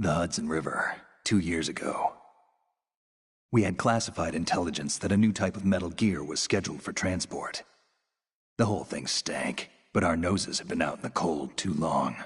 The Hudson River, 2 years ago. We had classified intelligence that a new type of metal gear was scheduled for transport. The whole thing stank, but our noses had been out in the cold too long.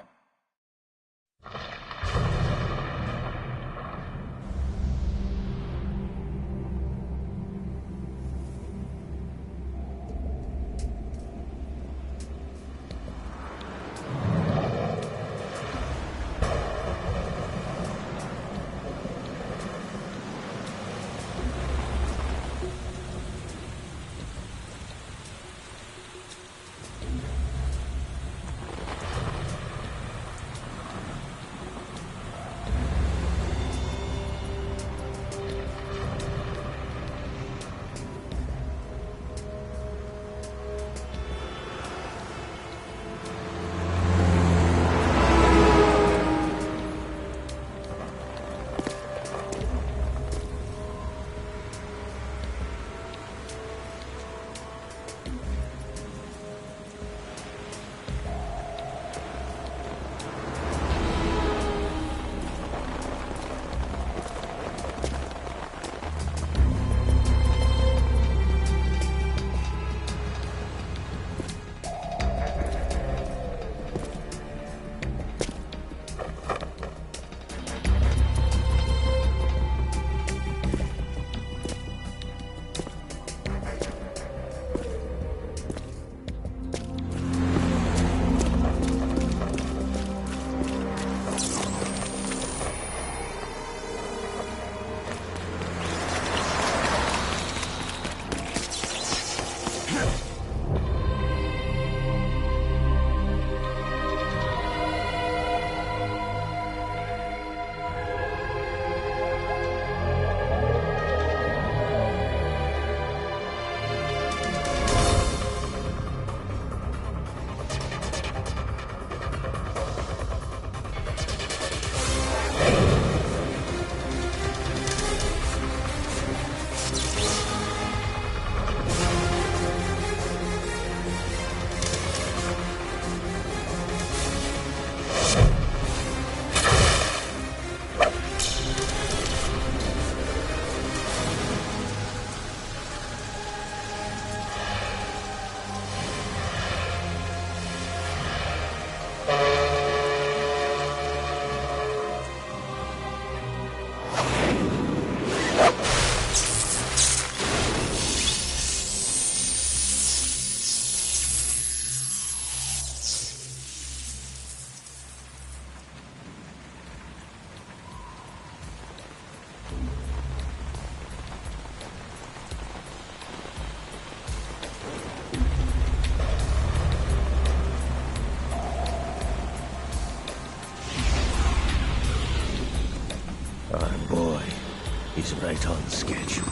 He's right on schedule.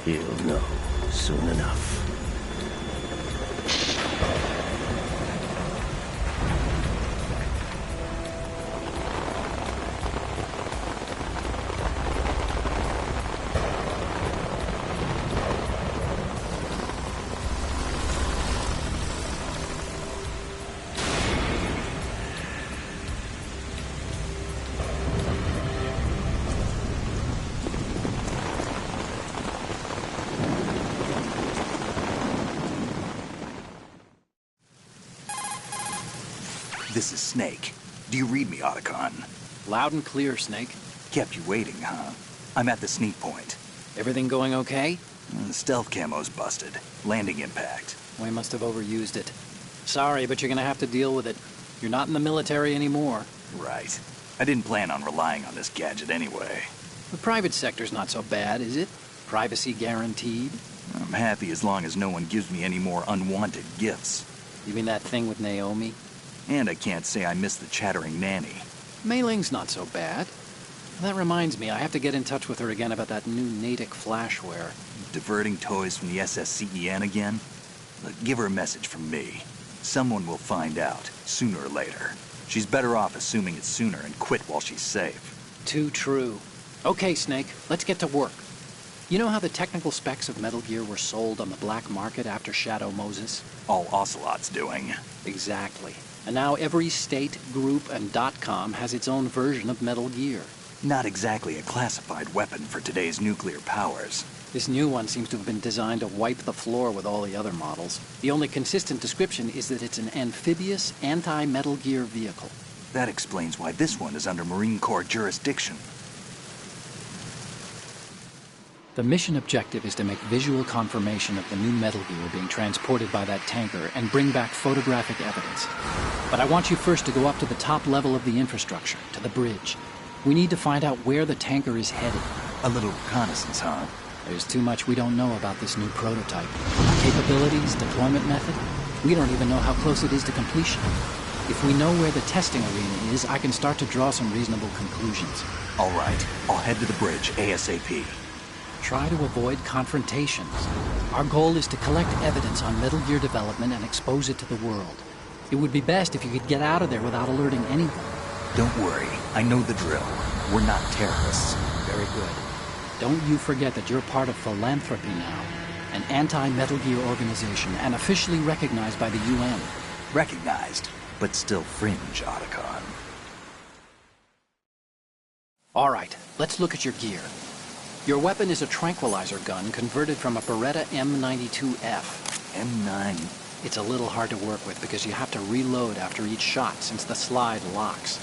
He'll know soon enough. This is Snake. Do you read me, Otacon? Loud and clear, Snake. Kept you waiting, huh? I'm at the sneak point. Everything going okay? The stealth camo's busted. Landing impact. We must have overused it. Sorry, but you're gonna have to deal with it. You're not in the military anymore. Right. I didn't plan on relying on this gadget anyway. The private sector's not so bad, is it? Privacy guaranteed? I'm happy as long as no one gives me any more unwanted gifts. You mean that thing with Naomi? And I can't say I miss the chattering nanny. Mei Ling's not so bad. That reminds me, I have to get in touch with her again about that new Natick flashware. Diverting toys from the SSCEN again? Look, give her a message from me. Someone will find out, sooner or later. She's better off assuming it's sooner and quit while she's safe. Too true. Okay, Snake, let's get to work. You know how the technical specs of Metal Gear were sold on the black market after Shadow Moses? All Ocelot's doing. Exactly. And now every state, group, and .com has its own version of Metal Gear. Not exactly a classified weapon for today's nuclear powers. This new one seems to have been designed to wipe the floor with all the other models. The only consistent description is that it's an amphibious, anti-Metal Gear vehicle. That explains why this one is under Marine Corps jurisdiction. The mission objective is to make visual confirmation of the new Metal Gear being transported by that tanker and bring back photographic evidence. But I want you first to go up to the top level of the infrastructure, to the bridge. We need to find out where the tanker is headed. A little reconnaissance, huh? There's too much we don't know about this new prototype. Capabilities, deployment method. We don't even know how close it is to completion. If we know where the testing arena is, I can start to draw some reasonable conclusions. All right, I'll head to the bridge ASAP. Try to avoid confrontations. Our goal is to collect evidence on Metal Gear development and expose it to the world. It would be best if you could get out of there without alerting anyone. Don't worry, I know the drill. We're not terrorists. Very good. Don't you forget that you're part of Philanthropy now, an anti-Metal Gear organization and officially recognized by the UN. Recognized, but still fringe, Otacon. All right, let's look at your gear. Your weapon is a tranquilizer gun converted from a Beretta M92F. M9. It's a little hard to work with because you have to reload after each shot since the slide locks.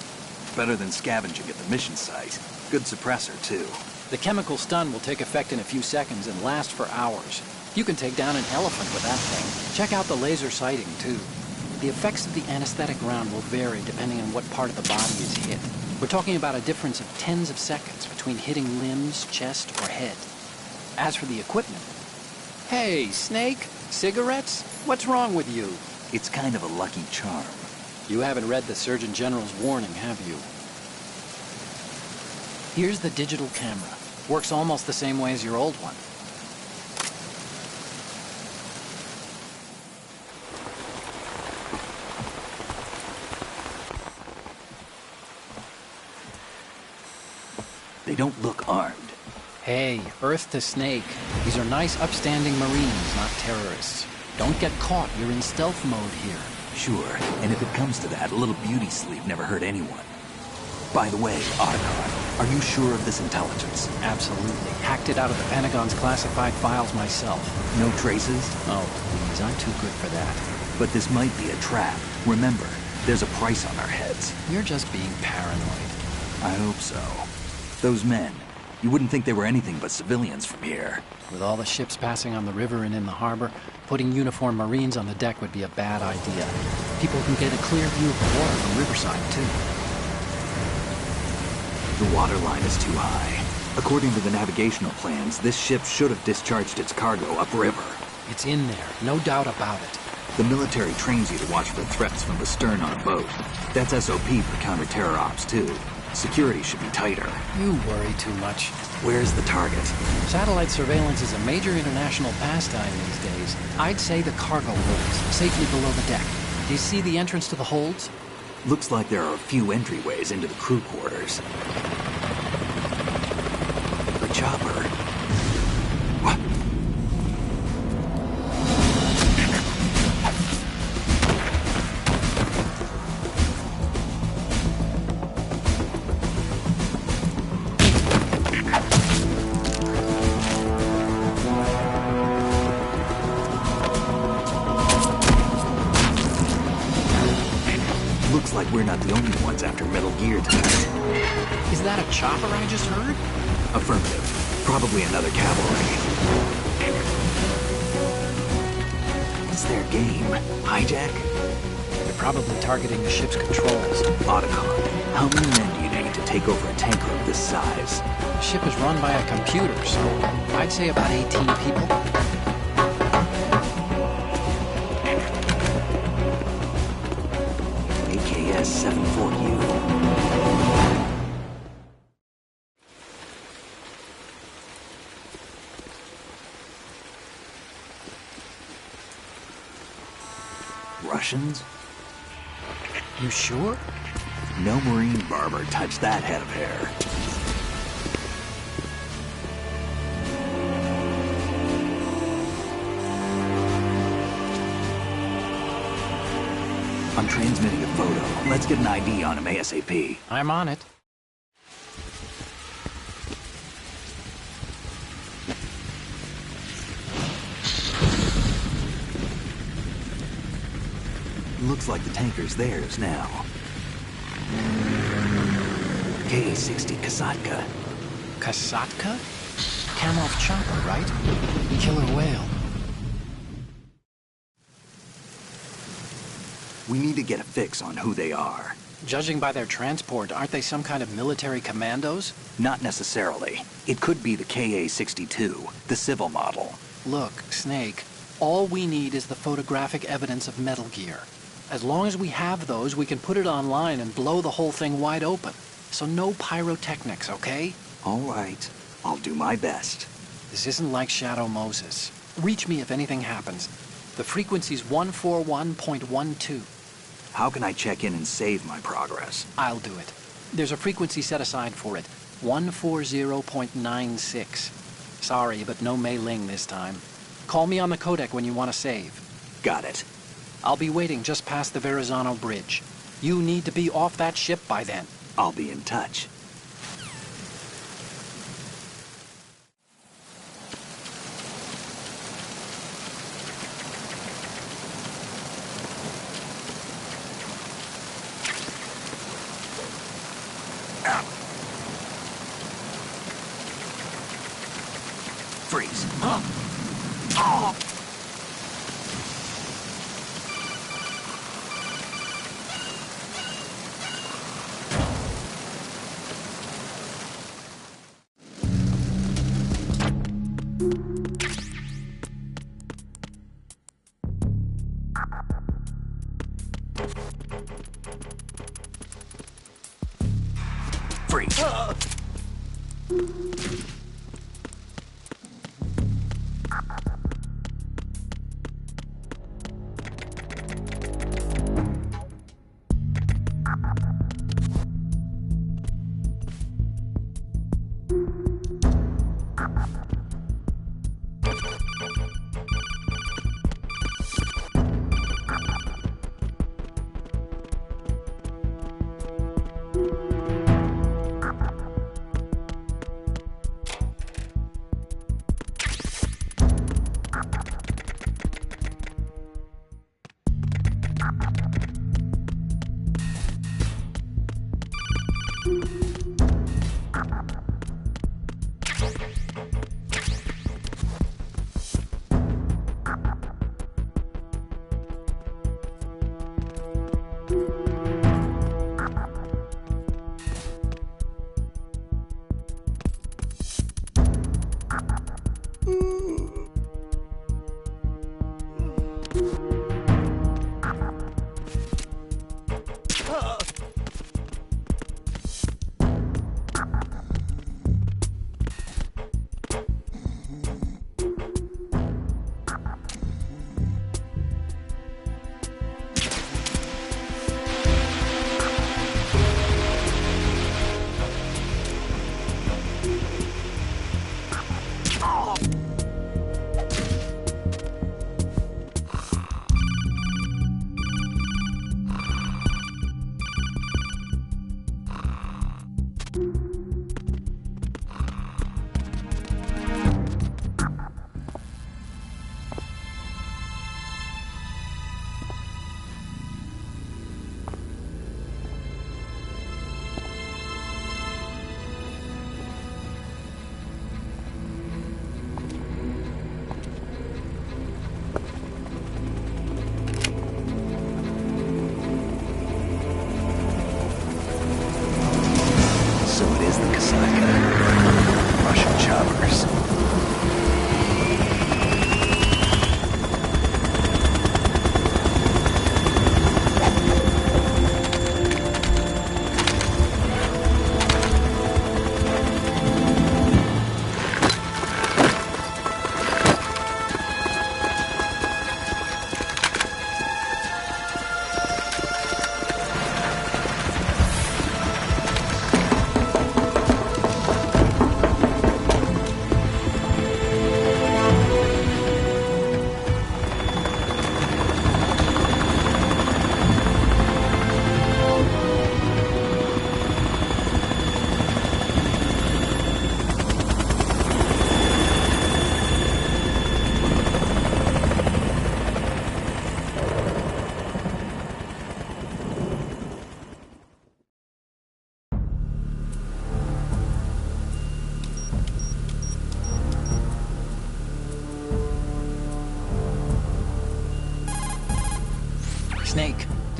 Better than scavenging at the mission site. Good suppressor, too. The chemical stun will take effect in a few seconds and last for hours. You can take down an elephant with that thing. Check out the laser sighting, too. The effects of the anesthetic round will vary depending on what part of the body is hit. We're talking about a difference of tens of seconds between hitting limbs, chest, or head. As for the equipment... Hey, Snake? Cigarettes? What's wrong with you? It's kind of a lucky charm. You haven't read the Surgeon General's warning, have you? Here's the digital camera. Works almost the same way as your old one. They don't look armed. Hey, Earth to Snake. These are nice, upstanding Marines, not terrorists. Don't get caught. You're in stealth mode here. Sure, and if it comes to that, a little beauty sleep never hurt anyone. By the way, Otacon, are you sure of this intelligence? Absolutely. Hacked it out of the Pentagon's classified files myself. No traces? Oh, please, I'm too good for that. But this might be a trap. Remember, there's a price on our heads. You're just being paranoid. I hope so. Those men, you wouldn't think they were anything but civilians from here. With all the ships passing on the river and in the harbor, putting uniformed Marines on the deck would be a bad idea. People can get a clear view of the water from Riverside, too. The water line is too high. According to the navigational plans, this ship should have discharged its cargo upriver. It's in there, no doubt about it. The military trains you to watch for threats from the stern on a boat. That's SOP for counter-terror ops, too. Security should be tighter. You worry too much. Where's the target? Satellite surveillance is a major international pastime these days. I'd say the cargo holds, safely below the deck. Do you see the entrance to the holds? Looks like there are a few entryways into the crew quarters. The chopper. What? Looks like we're not the only ones after Metal Gear tonight. Is that a chopper I just heard? Affirmative. Probably another cavalry. It's their game. Hijack? They're probably targeting the ship's controls. Otacon, how many men do you need to take over a tanker of this size? The ship is run by a computer, so I'd say about 18 people. AKS-74U. Russians? You sure? No Marine barber touched that head of hair. I'm transmitting a photo. Let's get an ID on him ASAP. I'm on it. Looks like the tanker's theirs now. KA-60 Kasatka. Kasatka? Kamov chopper, right? Killer whale. We need to get a fix on who they are. Judging by their transport, aren't they some kind of military commandos? Not necessarily. It could be the KA-62, the civil model. Look, Snake, all we need is the photographic evidence of Metal Gear. As long as we have those, we can put it online and blow the whole thing wide open. So no pyrotechnics, okay? All right. I'll do my best. This isn't like Shadow Moses. Reach me if anything happens. The frequency's 141.12. How can I check in and save my progress? I'll do it. There's a frequency set aside for it. 140.96. Sorry, but no Mei Ling this time. Call me on the codec when you want to save. Got it. I'll be waiting just past the Verrazano Bridge. You need to be off that ship by then. I'll be in touch. Freeze. Oh. Freeze.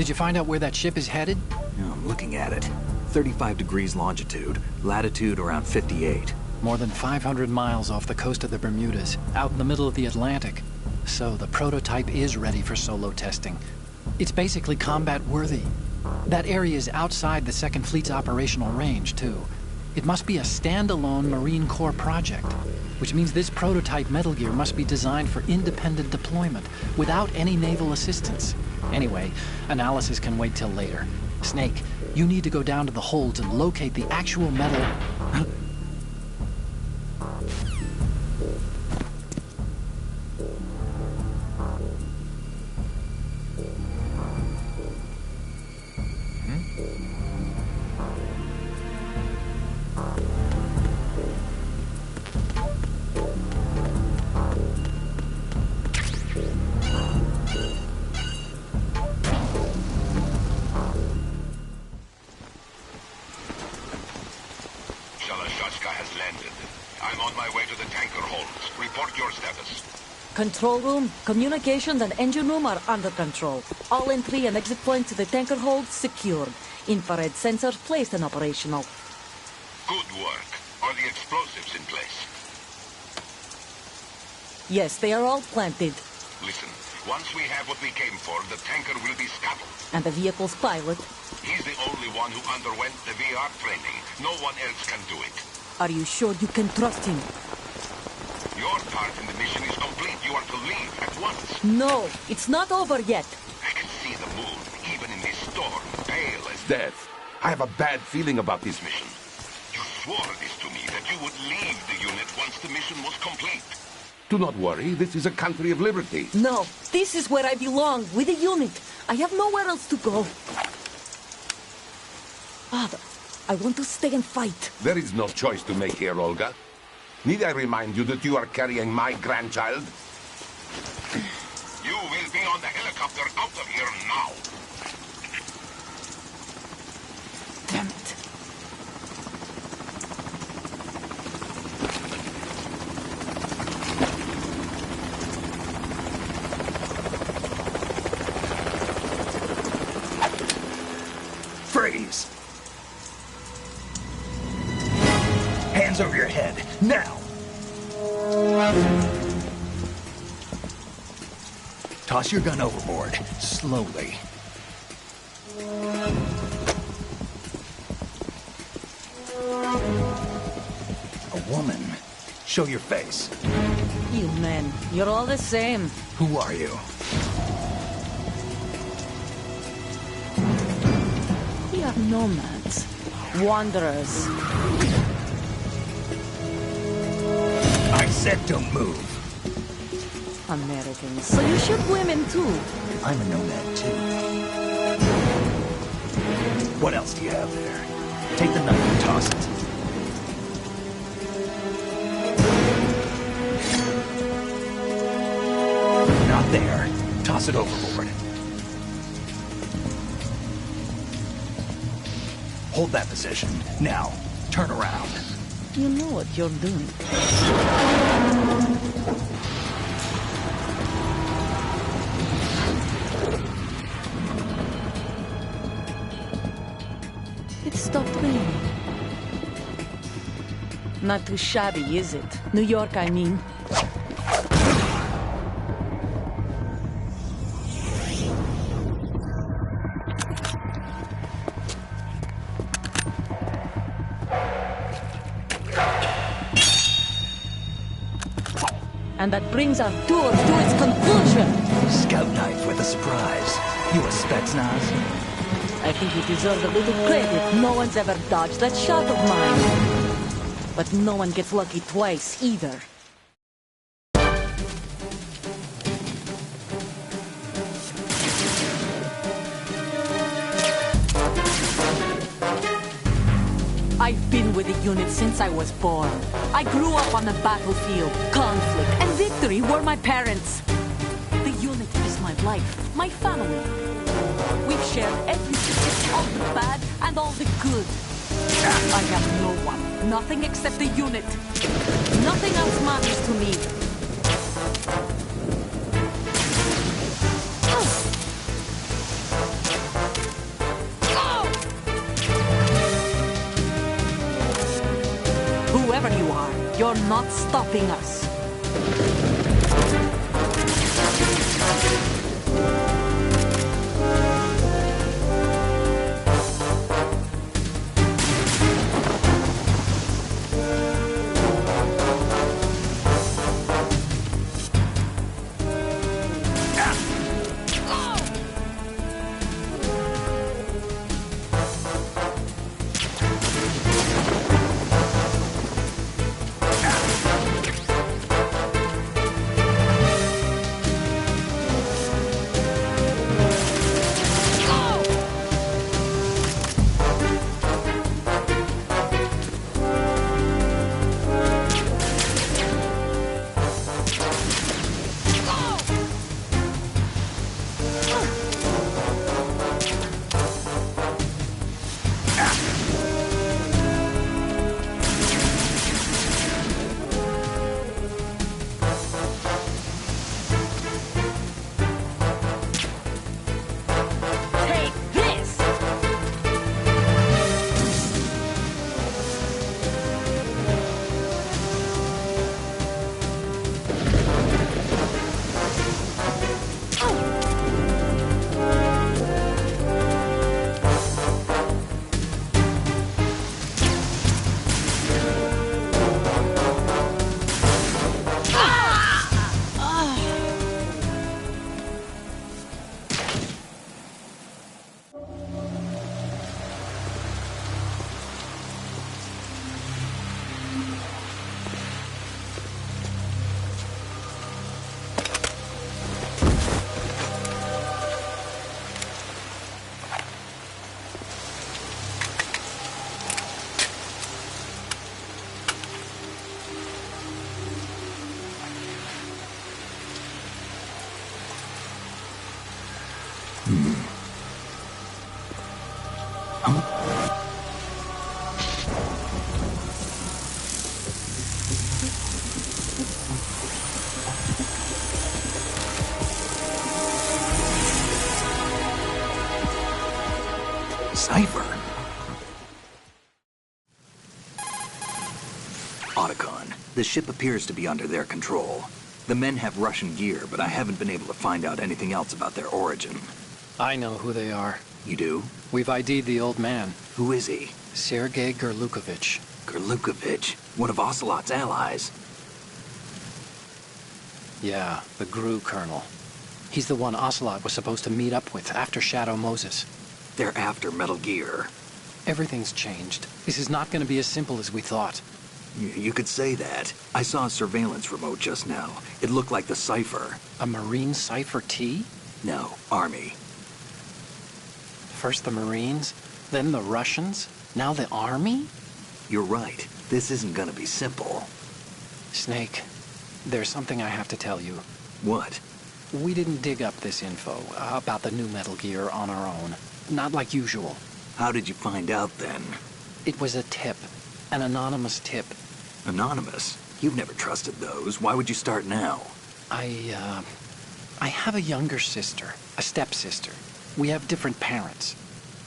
Did you find out where that ship is headed? I'm looking at it. 35 degrees longitude, latitude around 58. More than 500 miles off the coast of the Bermudas, out in the middle of the Atlantic. So the prototype is ready for solo testing. It's basically combat-worthy. That area is outside the Second Fleet's operational range, too. It must be a standalone Marine Corps project, which means this prototype Metal Gear must be designed for independent deployment, without any naval assistance. Anyway, analysis can wait till later. Snake, you need to go down to the holds and locate the actual metal... Control room, communications, and engine room are under control. All entry and exit points to the tanker hold secured. Infrared sensors placed and operational. Good work. Are the explosives in place? Yes, they are all planted. Listen, once we have what we came for, the tanker will be scuttled. And the vehicle's pilot? He's the only one who underwent the VR training. No one else can do it. Are you sure you can trust him? Your part in the mission is complete. You are to leave at once. No, it's not over yet. I can see the moon, even in this storm, pale as death. I have a bad feeling about this mission. You swore this to me, that you would leave the unit once the mission was complete. Do not worry, this is a country of liberty. No, this is where I belong, with the unit. I have nowhere else to go. Father, I want to stay and fight. There is no choice to make here, Olga. Need I remind you that you are carrying my grandchild? You will be on the helicopter out of here now. Damn it. Freeze! Hands over your head, now! Toss your gun overboard, slowly. A woman. Show your face. You men, you're all the same. Who are you? We are nomads. Wanderers. I said don't move. Americans. So you shoot women too. I'm a nomad too. What else do you have there? Take the knife and toss it. Not there. Toss it overboard. Hold that position. Now, turn around. You know what you're doing. It stopped raining. Not too shabby, is it? New York, I mean. And that brings our tour to its conclusion. Scout knife with a surprise. You a Spetsnaz? I think you deserve a little credit. No one's ever dodged that shot of mine. But no one gets lucky twice, either. I've been with the unit since I was born. I grew up on the battlefield. Conflict and victory were my parents. The unit is my life, my family. We've shared everything, all the bad and all the good. I have no one, nothing except the unit. Nothing else matters to me. You're not stopping us. Cipher. Otacon, the ship appears to be under their control. The men have Russian gear, but I haven't been able to find out anything else about their origin. I know who they are. You do? We've ID'd the old man, Who is he? Sergei Gerlukovich. Gerlukovich, one of Ocelot's allies. Yeah, the GRU colonel. He's the one Ocelot was supposed to meet up with after Shadow Moses. They're after Metal Gear. Everything's changed. This is not going to be as simple as we thought. You could say that. I saw a surveillance remote just now. It looked like the Cipher. A Marine Cipher T? No, Army. First the Marines, then the Russians, now the Army? You're right. This isn't gonna be simple. Snake, there's something I have to tell you. What? We didn't dig up this info about the new Metal Gear on our own. Not like usual. How did you find out then? It was a tip. An anonymous tip. Anonymous? You've never trusted those. Why would you start now? I have a younger sister, a stepsister. We have different parents.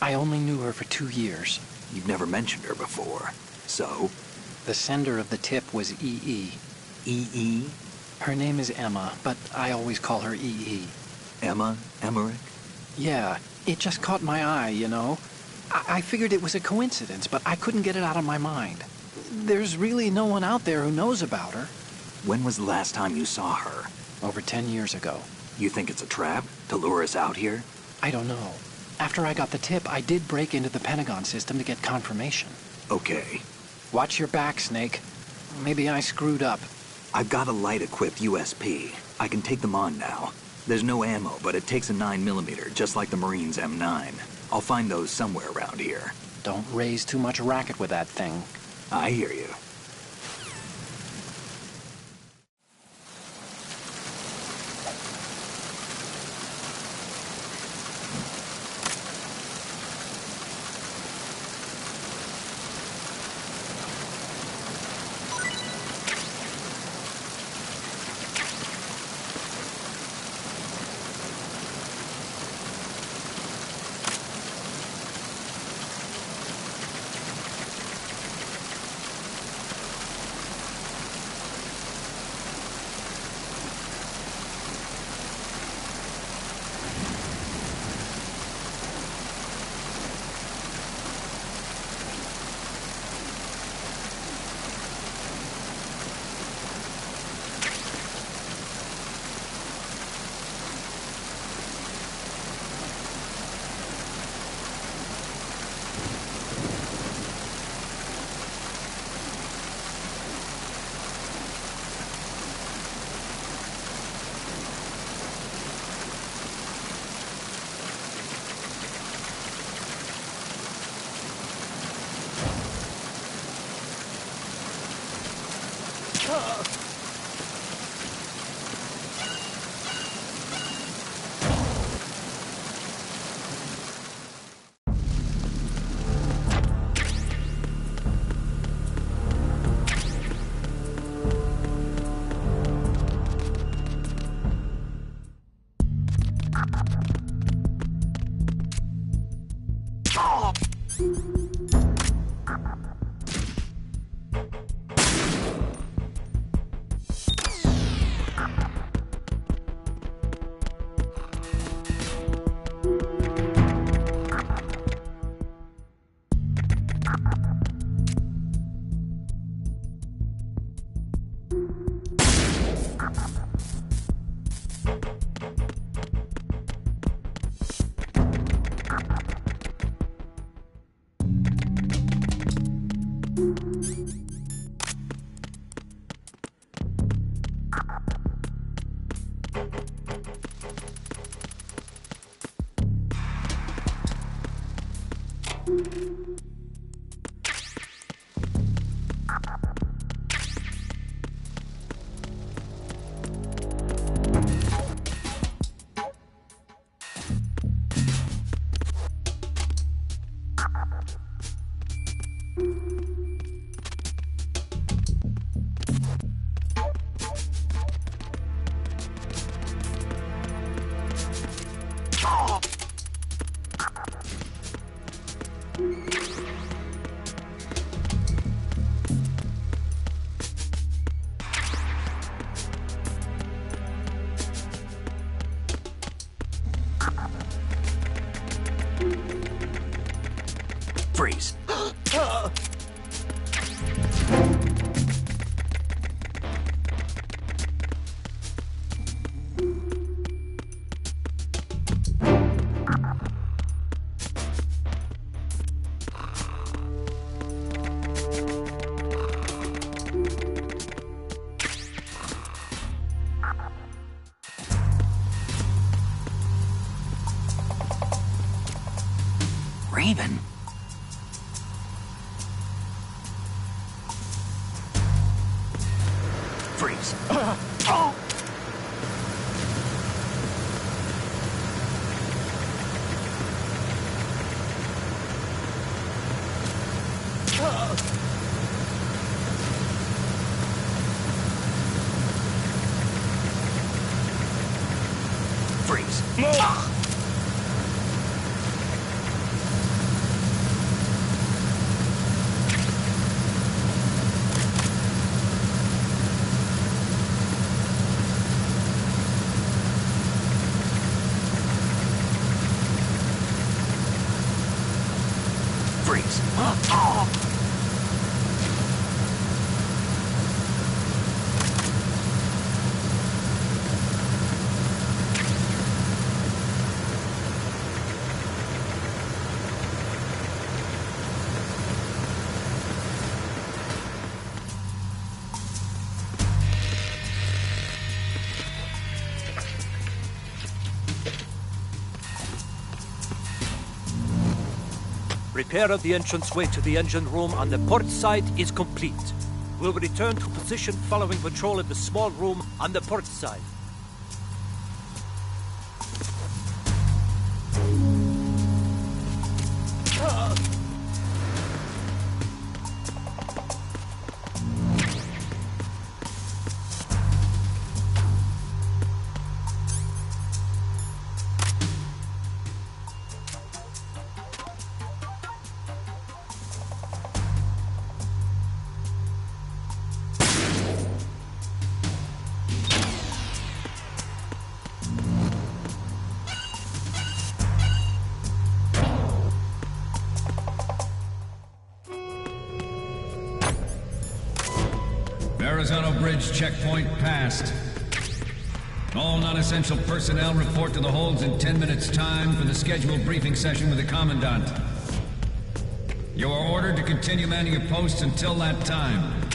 I only knew her for 2 years. You've never mentioned her before. So? The sender of the tip was EE. EE? Her name is Emma, but I always call her EE. Emma? Emmerich? Yeah, it just caught my eye, you know. I figured it was a coincidence, but I couldn't get it out of my mind. There's really no one out there who knows about her. When was the last time you saw her? Over 10 years ago. You think it's a trap? To lure us out here? I don't know. After I got the tip, I did break into the Pentagon system to get confirmation. Okay. Watch your back, Snake. Maybe I screwed up. I've got a light-equipped USP. I can take them on now. There's no ammo, but it takes a 9mm, just like the Marines' M9. I'll find those somewhere around here. Don't raise too much racket with that thing. I hear you. Freeze. Raven? Freeze. Freeze. Freeze. Repair of the entranceway to the engine room on the port side is complete. We'll return to position following patrol of the small room on the port side. Verrazano Bridge checkpoint passed. All non-essential personnel report to the holds in 10 minutes' time for the scheduled briefing session with the Commandant. You are ordered to continue manning your posts until that time.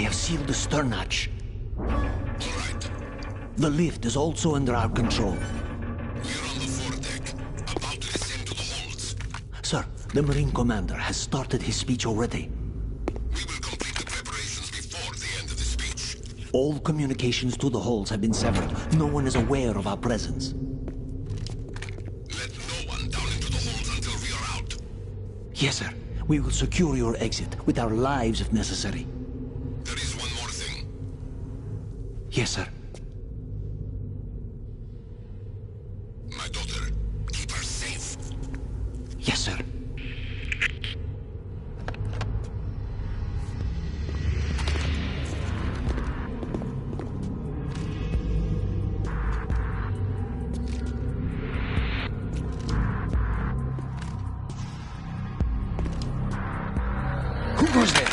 have sealed the stern hatch. The lift is also under our control. We're on the foredeck, about to descend to the holds. Sir, the Marine Commander has started his speech already. We will complete the preparations before the end of the speech. All communications to the holds have been severed. No one is aware of our presence. Let no one down into the holds until we are out. Yes, sir. We will secure your exit, with our lives if necessary. There is one more thing. Yes, sir. My daughter, keep her safe. Yes, sir. Who goes there?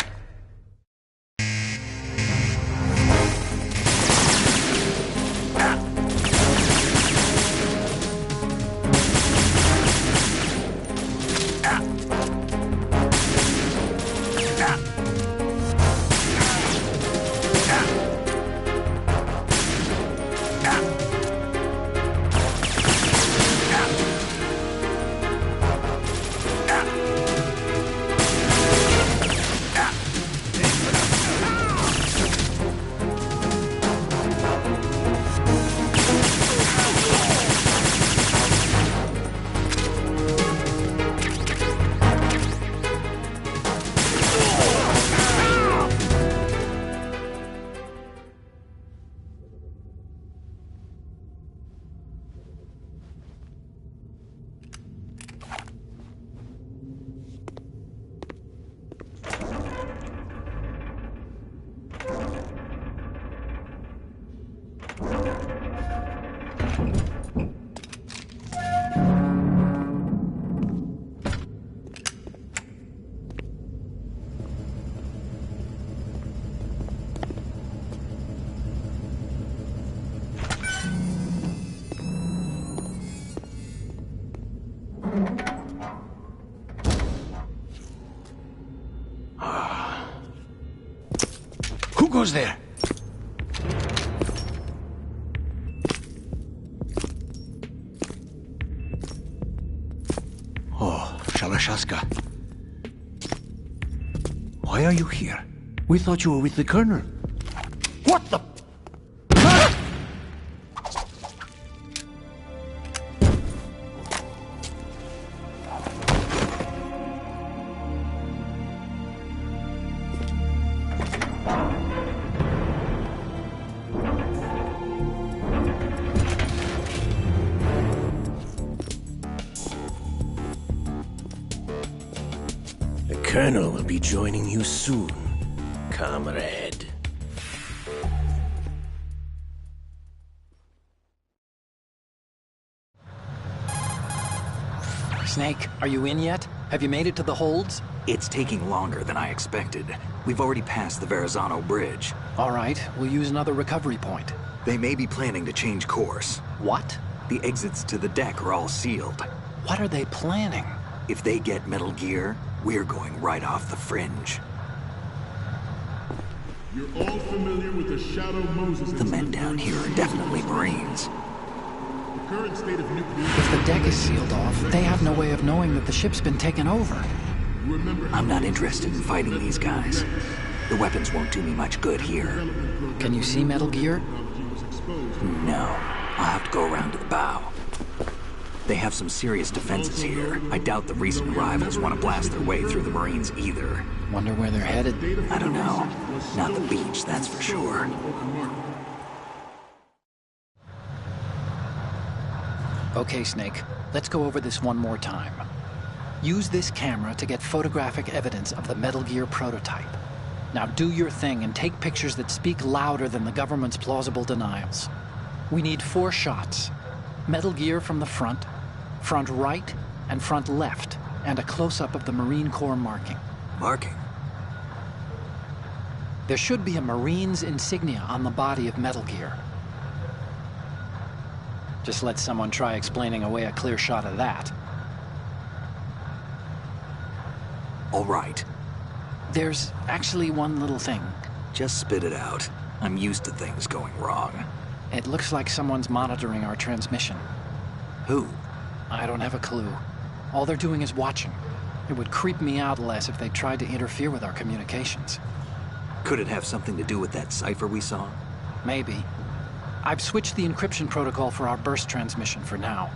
Who goes there? Oh, Shalashaska. Why are you here? We thought you were with the Colonel. What the... The Colonel will be joining you soon, comrade. Snake, are you in yet? Have you made it to the holds? It's taking longer than I expected. We've already passed the Verrazano Bridge. All right, we'll use another recovery point. They may be planning to change course. What? The exits to the deck are all sealed. What are they planning? If they get Metal Gear, we're going right off the fringe. You're all familiar with the Shadow Moses The men down here are definitely Marines. The current state of nuclear... If the deck is sealed off, they have no way of knowing that the ship's been taken over. Remember, I'm not interested in fighting these guys. The weapons won't do me much good here. Can you see Metal Gear? No. I'll have to go around to the bow. They have some serious defenses here. I doubt the recent arrivals want to blast their way through the Marines either. Wonder where they're headed? I don't know. Not the beach, that's for sure. Okay, Snake. Let's go over this one more time. Use this camera to get photographic evidence of the Metal Gear prototype. Now do your thing and take pictures that speak louder than the government's plausible denials. We need 4 shots. Metal Gear from the front right, and front left, and a close-up of the Marine Corps marking. Marking? There should be a Marine's insignia on the body of Metal Gear. Just let someone try explaining away a clear shot of that. All right. There's actually one little thing. Just spit it out. I'm used to things going wrong. It looks like someone's monitoring our transmission. Who? I don't have a clue. All they're doing is watching. It would creep me out less if they tried to interfere with our communications. Could it have something to do with that cipher we saw? Maybe. I've switched the encryption protocol for our burst transmission for now.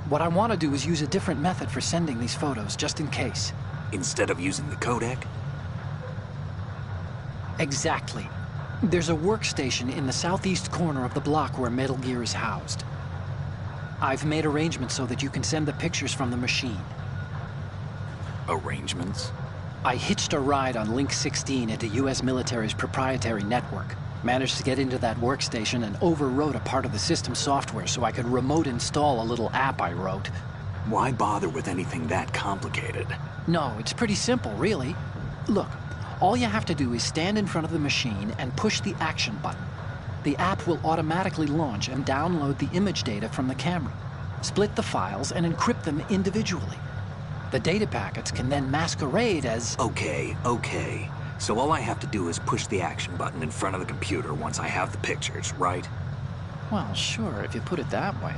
What I want to do is use a different method for sending these photos, just in case. Instead of using the codec? Exactly. There's a workstation in the southeast corner of the block where Metal Gear is housed. I've made arrangements so that you can send the pictures from the machine. Arrangements? I hitched a ride on Link 16 into US military's proprietary network. Managed to get into that workstation and overwrote a part of the system software so I could remote install a little app I wrote. Why bother with anything that complicated? No, it's pretty simple, really. Look, all you have to do is stand in front of the machine and push the action button. The app will automatically launch and download the image data from the camera, split the files, and encrypt them individually. The data packets can then masquerade as... Okay. So all I have to do is push the action button in front of the computer once I have the pictures, right? Well, sure, if you put it that way.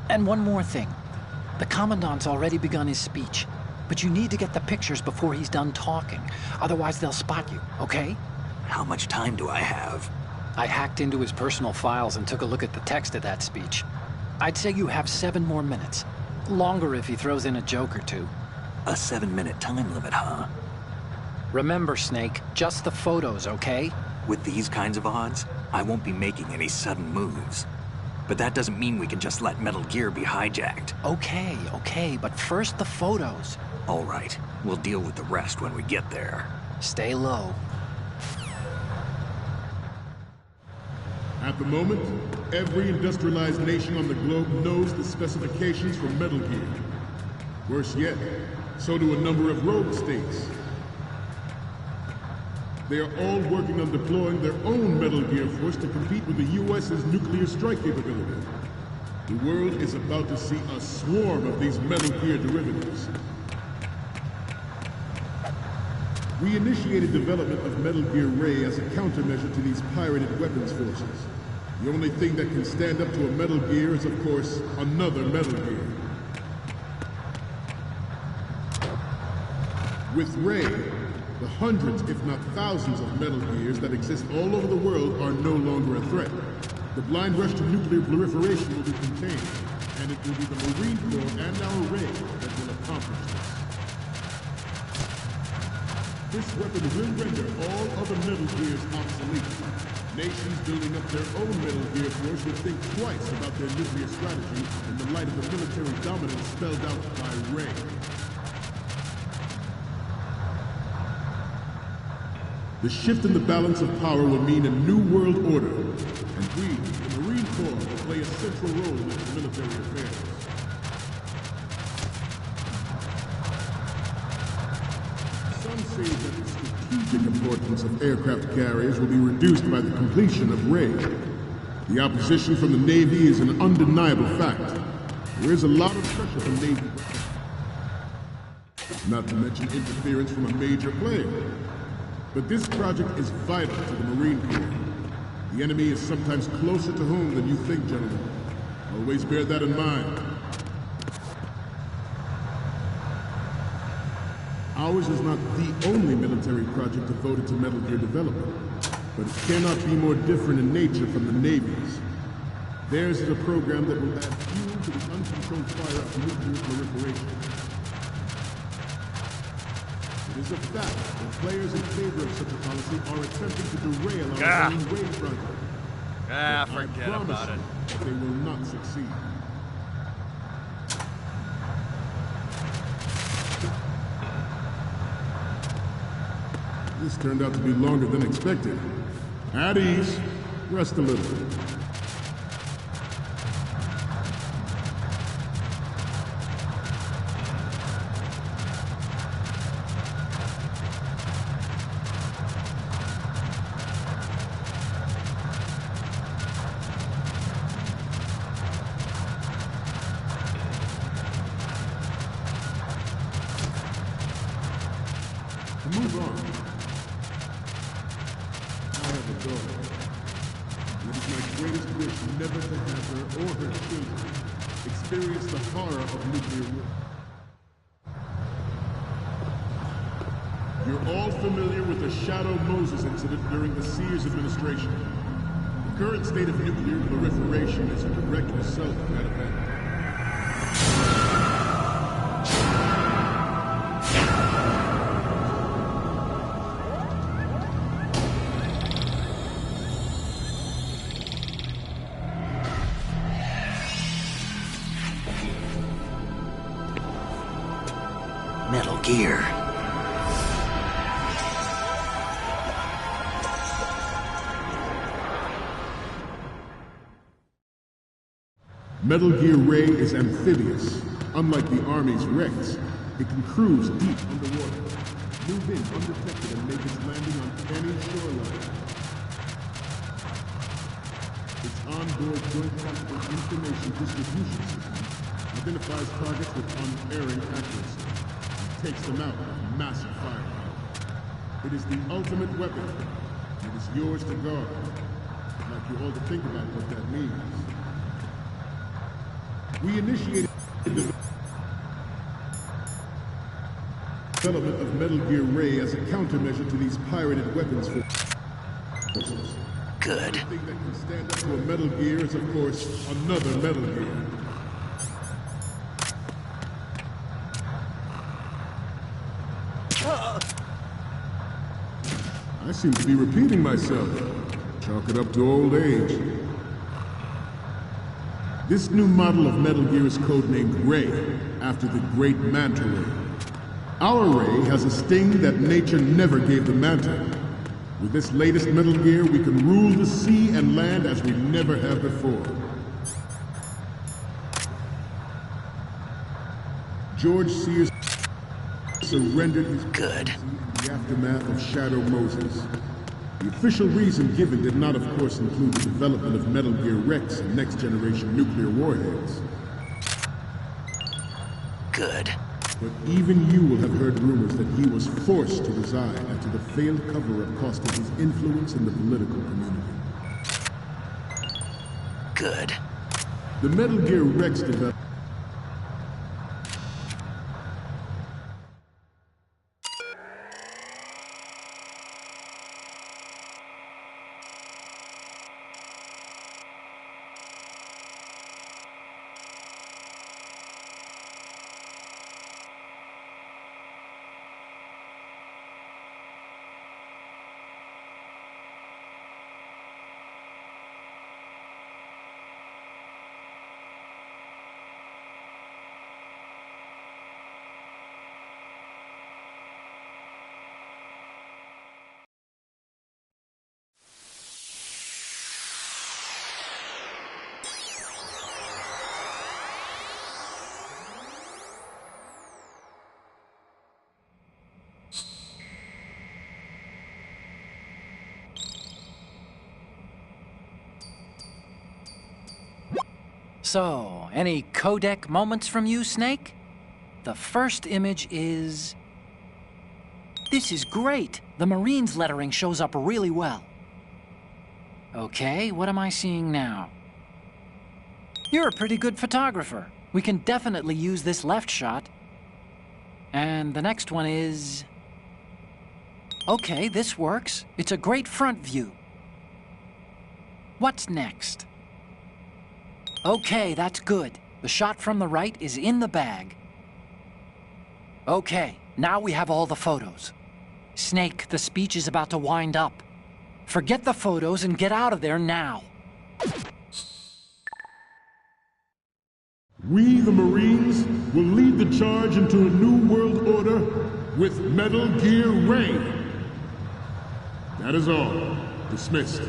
And one more thing. The Commandant's already begun his speech, but you need to get the pictures before he's done talking. Otherwise, they'll spot you, okay? How much time do I have? I hacked into his personal files and took a look at the text of that speech. I'd say you have 7 more minutes. Longer if he throws in a joke or two. A 7-minute time limit, huh? Remember, Snake, just the photos, okay? With these kinds of odds, I won't be making any sudden moves. But that doesn't mean we can just let Metal Gear be hijacked. Okay, but first the photos. All right, we'll deal with the rest when we get there. Stay low. At the moment, every industrialized nation on the globe knows the specifications for Metal Gear. Worse yet, so do a number of rogue states. They are all working on deploying their own Metal Gear force to compete with the U.S.'s nuclear strike capability. The world is about to see a swarm of these Metal Gear derivatives. We initiated development of Metal Gear Ray as a countermeasure to these pirated weapons forces. The only thing that can stand up to a Metal Gear is, of course, another Metal Gear. With Ray, the hundreds, if not thousands, of Metal Gears that exist all over the world are no longer a threat. The blind rush to nuclear proliferation will be contained, and it will be the Marine Corps and our Ray that will accomplish this. This weapon will render all other Metal Gears obsolete. Nations building up their own Metal Gear force will think twice about their nuclear strategy in the light of the military dominance spelled out by Ray. The shift in the balance of power will mean a new world order, and we, the Marine Corps, will play a central role in its military affairs. Some say that the strategic importance of aircraft carriers will be reduced by the completion of Ray. The opposition from the Navy is an undeniable fact. There is a lot of pressure from Navy, not to mention interference from a major player. But this project is vital to the Marine Corps. The enemy is sometimes closer to home than you think, gentlemen. Always bear that in mind. Ours is not the only military project devoted to Metal Gear development, but it cannot be more different in nature from the Navy's. Theirs is a program that will add fuel to the uncontrolled fire of nuclear proliferation. It is a fact that players in favor of such a policy are attempting to derail our own Ray project. Forget about it. They will not succeed. This turned out to be longer than expected. At ease. Rest a little. Move on. horror of nuclear war. You're all familiar with the Shadow Moses incident during the Sears administration. The current state of nuclear proliferation is a direct result of that event. Metal Gear. Metal Gear Ray is amphibious. Unlike the Army's Rex, it can cruise deep underwater, move in undetected and make its landing on any shoreline. Its onboard joint tactical information distribution system identifies targets with unerring accuracy and takes them out with massive firepower. It is the ultimate weapon, and it is yours to guard. I'd like you all to think about what that means. We initiated the development of Metal Gear Ray as a countermeasure to these pirated weapons forces. Good. The thing that can stand up to a Metal Gear is, of course, another Metal Gear. I seem to be repeating myself. Chalk it up to old age. This new model of Metal Gear is codenamed Ray, after the great Manta Ray. Our Ray has a sting that nature never gave the Manta. With this latest Metal Gear, we can rule the sea and land as we never have before. George Sears surrendered his Good. in the aftermath of Shadow Moses. The official reason given did not, of course, include the development of Metal Gear Rex and next-generation nuclear warheads. Good. But even you will have heard rumors that he was forced to resign after the failed cover-up cost him his influence in the political community. Good. The Metal Gear Rex development So, any codec moments from you, Snake? The first image is... This is great! The Marines lettering shows up really well. Okay, what am I seeing now? You're a pretty good photographer. We can definitely use this left shot. And the next one is... Okay, this works. It's a great front view. What's next? Okay, that's good. The shot from the right is in the bag. Okay, now we have all the photos. Snake, the speech is about to wind up. Forget the photos and get out of there now. We, the Marines, will lead the charge into a new world order with Metal Gear Ray. That is all. Dismissed.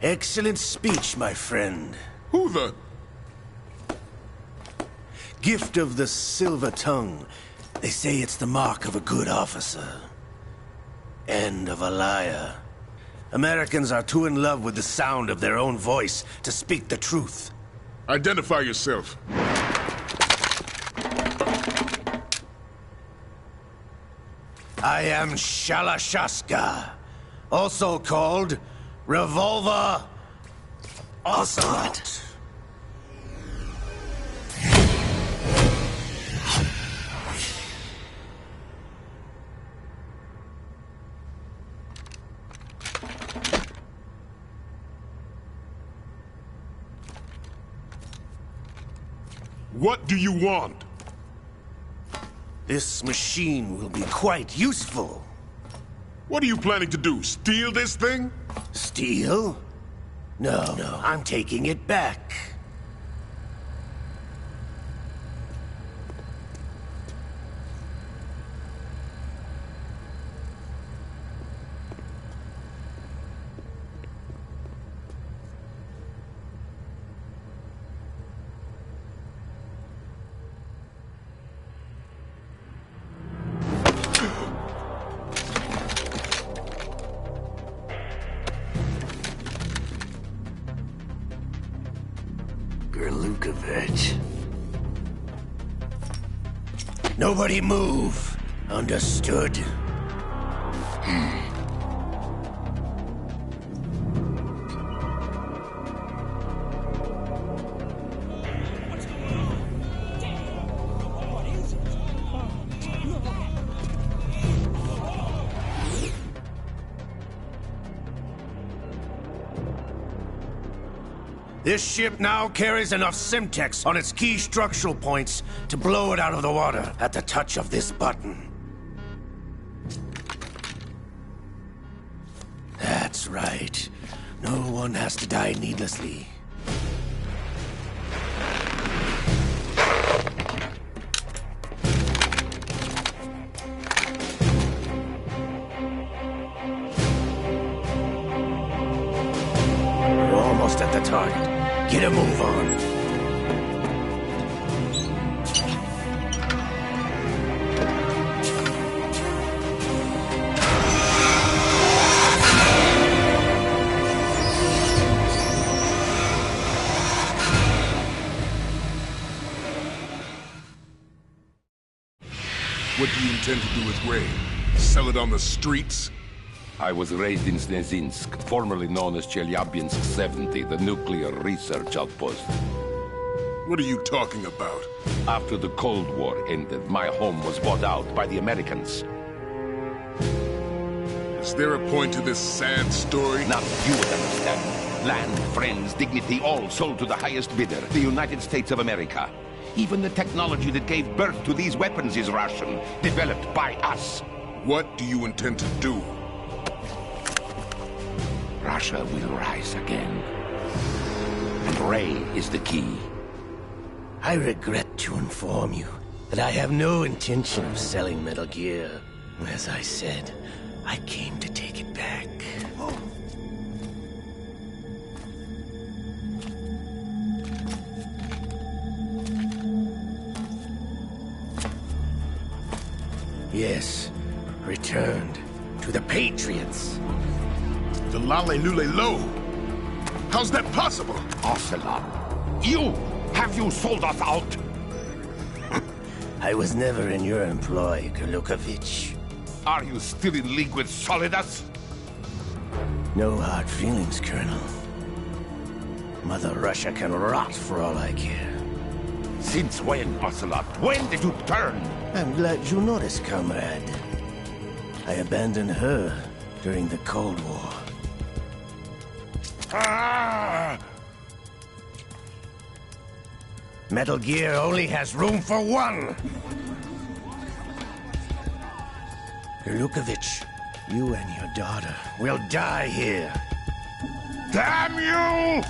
Excellent speech, my friend. Who the... Gift of the Silver Tongue. They say it's the mark of a good officer. End of a liar. Americans are too in love with the sound of their own voice to speak the truth. Identify yourself. I am Shalashaska, also called Revolver Ocelot. What do you want? This machine will be quite useful. What are you planning to do? Steal this thing? Steal? No, I'm taking it back. Gerlukovich. Nobody move. Understood? This ship now carries enough Simtex on its key structural points to blow it out of the water at the touch of this button. That's right. No one has to die needlessly. We're almost at the target. Get a move on. What do you intend to do with Ray? Sell it on the streets? I was raised in Snezinsk, formerly known as Chelyabinsk 70, the nuclear research outpost. What are you talking about? After the Cold War ended, my home was bought out by the Americans. Is there a point to this sad story? Now you would understand. Land, friends, dignity, all sold to the highest bidder, the United States of America. Even the technology that gave birth to these weapons is Russian, developed by us. What do you intend to do? Russia will rise again. And Ray is the key. I regret to inform you that I have no intention of selling Metal Gear. As I said, I came to take it back. Yes, returned to the Patriots. The Lale Lule Lo? How's that possible? Ocelot, have you sold us out? I was never in your employ, Gerlukovich. Are you still in league with Solidus? No hard feelings, Colonel. Mother Russia can rot for all I care. Since when, Ocelot? When did you turn? I'm glad you noticed, comrade. I abandoned her during the Cold War. Ah! Metal Gear only has room for one! Gerlukovich, you and your daughter will die here. Damn you!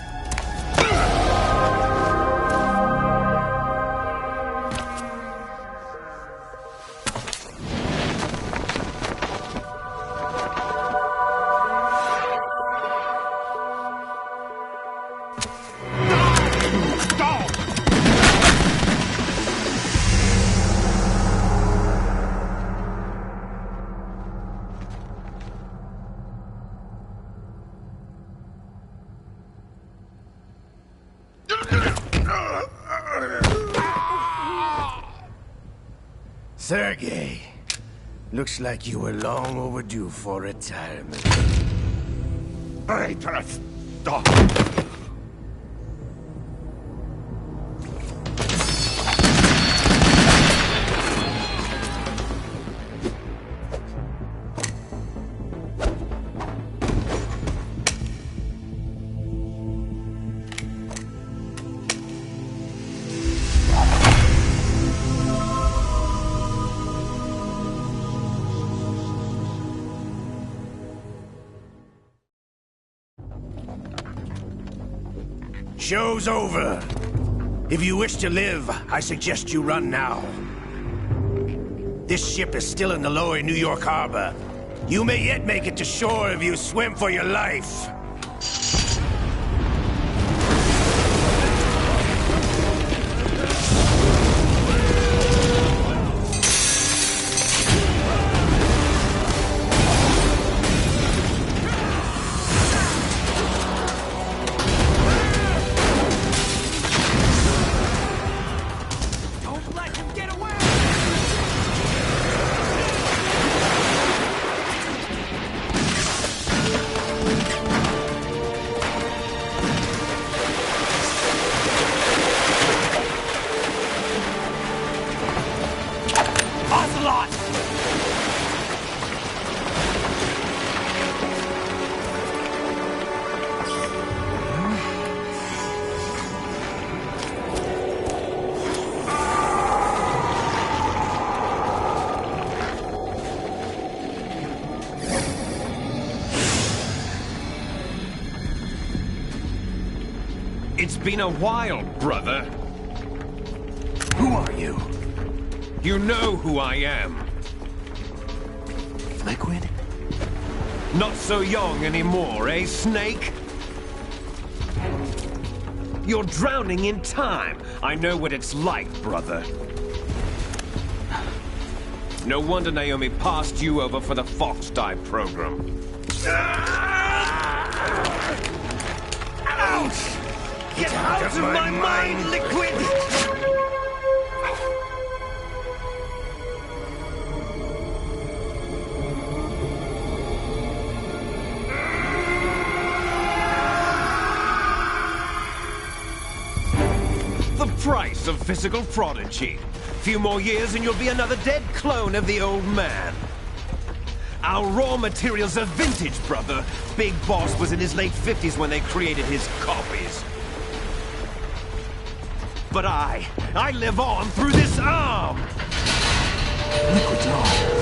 Sergei, looks like you were long overdue for retirement. Traitors! Stop! Show's over. If you wish to live, I suggest you run now. This ship is still in the lower New York harbor. You may yet make it to shore if you swim for your life. It's been a while, brother. Who are you? You know who I am. Liquid? Not so young anymore, eh, Snake? You're drowning in time. I know what it's like, brother. No wonder Naomi passed you over for the Fox Dive program. Ouch! Get out of my mind, Liquid! The price of physical prodigy. Few more years and you'll be another dead clone of the old man. Our raw materials are vintage, brother. Big Boss was in his late 50s when they created his copies. But I live on through this arm! Liquid's on.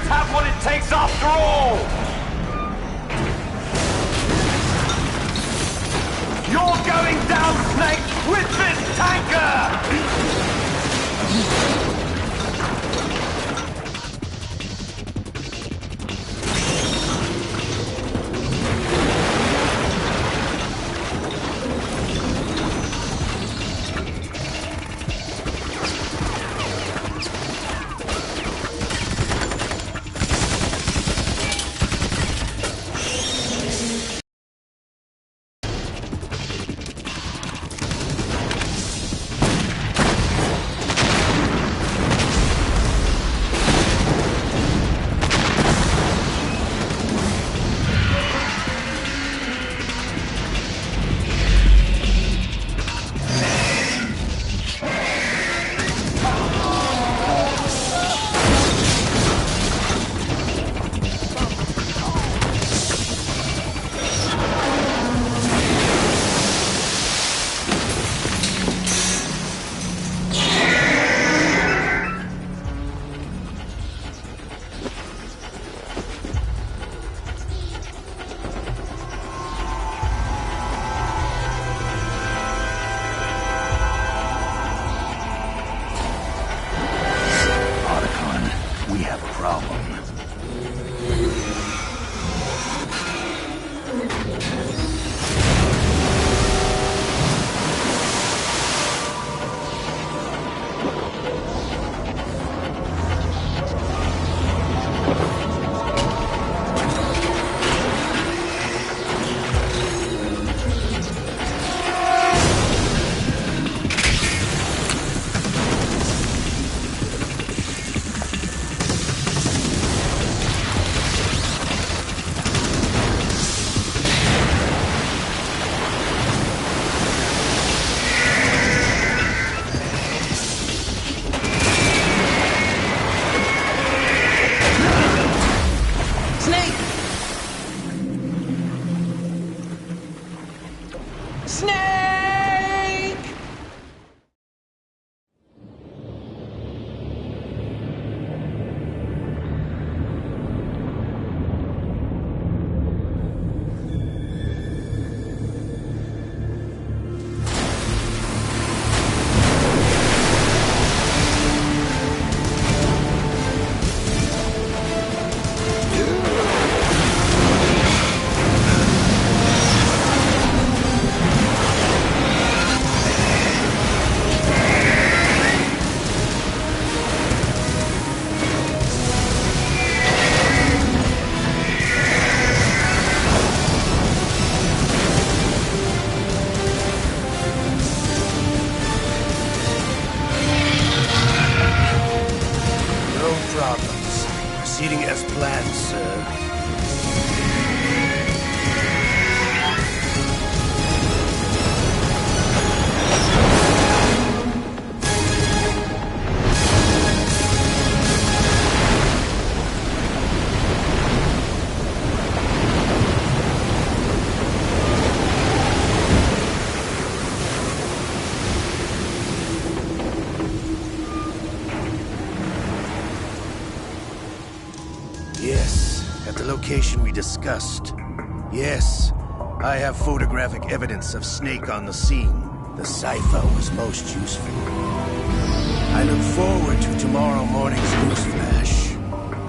Have what it takes after all! You're going down, Snake, with this tanker! have a problem. Proceeding as planned, sir. Yes, at the location we discussed. Yes, I have photographic evidence of Snake on the scene. The cipher was most useful. I look forward to tomorrow morning's news flash.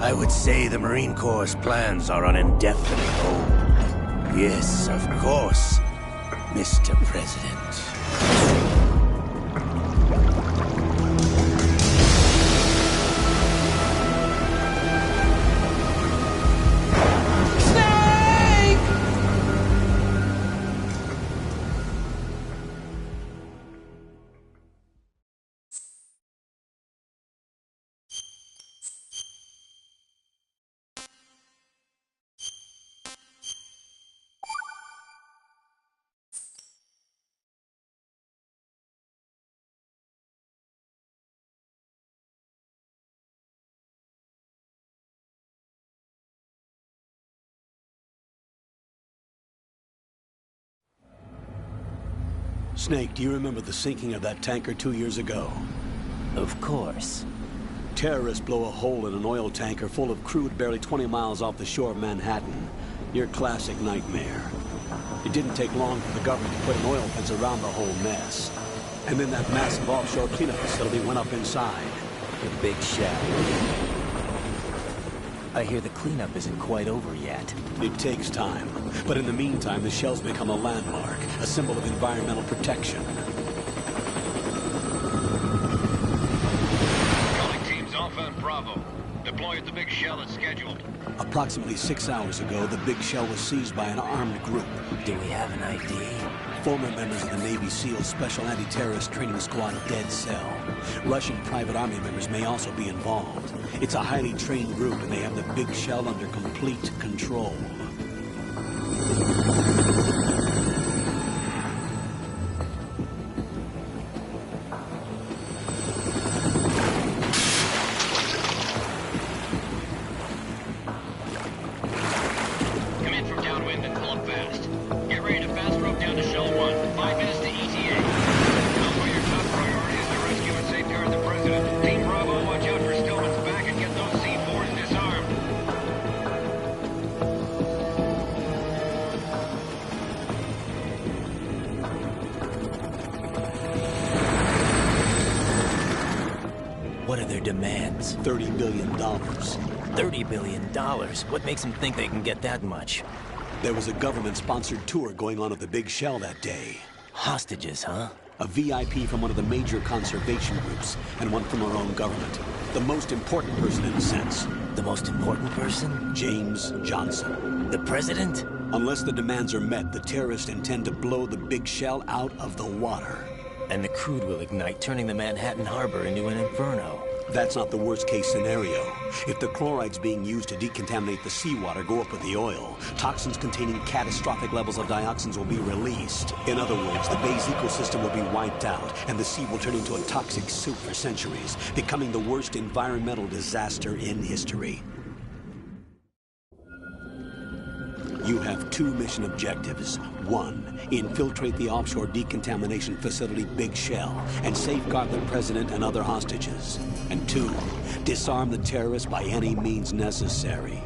I would say the Marine Corps' plans are on indefinite hold. Yes, of course, Mr. President. Snake, do you remember the sinking of that tanker 2 years ago? Of course. Terrorists blow a hole in an oil tanker full of crude barely 20 miles off the shore of Manhattan. Your classic nightmare. It didn't take long for the government to put an oil fence around the whole mess. And then that massive offshore cleanup facility went up inside. The Big Shell. I hear the cleanup isn't quite over yet. It takes time. But in the meantime, the shell's become a landmark, a symbol of environmental protection. Calling teams Alpha and Bravo. Deploy at the Big Shell as scheduled. Approximately 6 hours ago, the Big Shell was seized by an armed group. Do we have an ID? Former members of the Navy SEAL Special Anti-Terrorist Training Squad Dead Cell. Russian private army members may also be involved. It's a highly trained group, and they have the Big Shell under complete control. Come in from downwind and pull up fast. Get ready to fast rope down to Shell 1. 5 minutes to ETA. Alpha, your top priority is to rescue and safeguard the President. Team Bravo, watch out for Stillman's back and get those C4s disarmed. millions. $30 billion. $30 billion? What makes them think they can get that much? There was a government-sponsored tour going on at the Big Shell that day. Hostages, huh? A VIP from one of the major conservation groups, and one from our own government. The most important person in a sense. The most important person? James Johnson. The president? Unless the demands are met, the terrorists intend to blow the Big Shell out of the water. And the crude will ignite, turning the Manhattan Harbor into an inferno. That's not the worst-case scenario. If the chlorides being used to decontaminate the seawater go up with the oil, toxins containing catastrophic levels of dioxins will be released. In other words, the bay's ecosystem will be wiped out, and the sea will turn into a toxic soup for centuries, becoming the worst environmental disaster in history. You have 2 mission objectives. 1, infiltrate the offshore decontamination facility Big Shell and safeguard the president and other hostages. And 2, disarm the terrorists by any means necessary.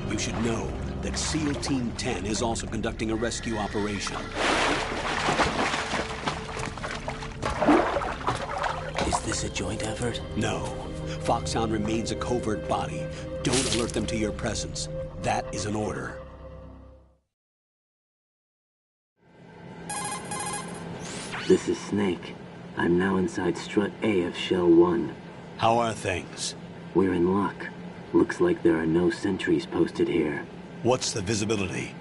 You should know that SEAL Team 10 is also conducting a rescue operation. Is this a joint effort? No. Foxhound remains a covert body. Don't alert them to your presence. That is an order. This is Snake. I'm now inside Strut A of Shell 1. How are things? We're in luck. Looks like there are no sentries posted here. What's the visibility?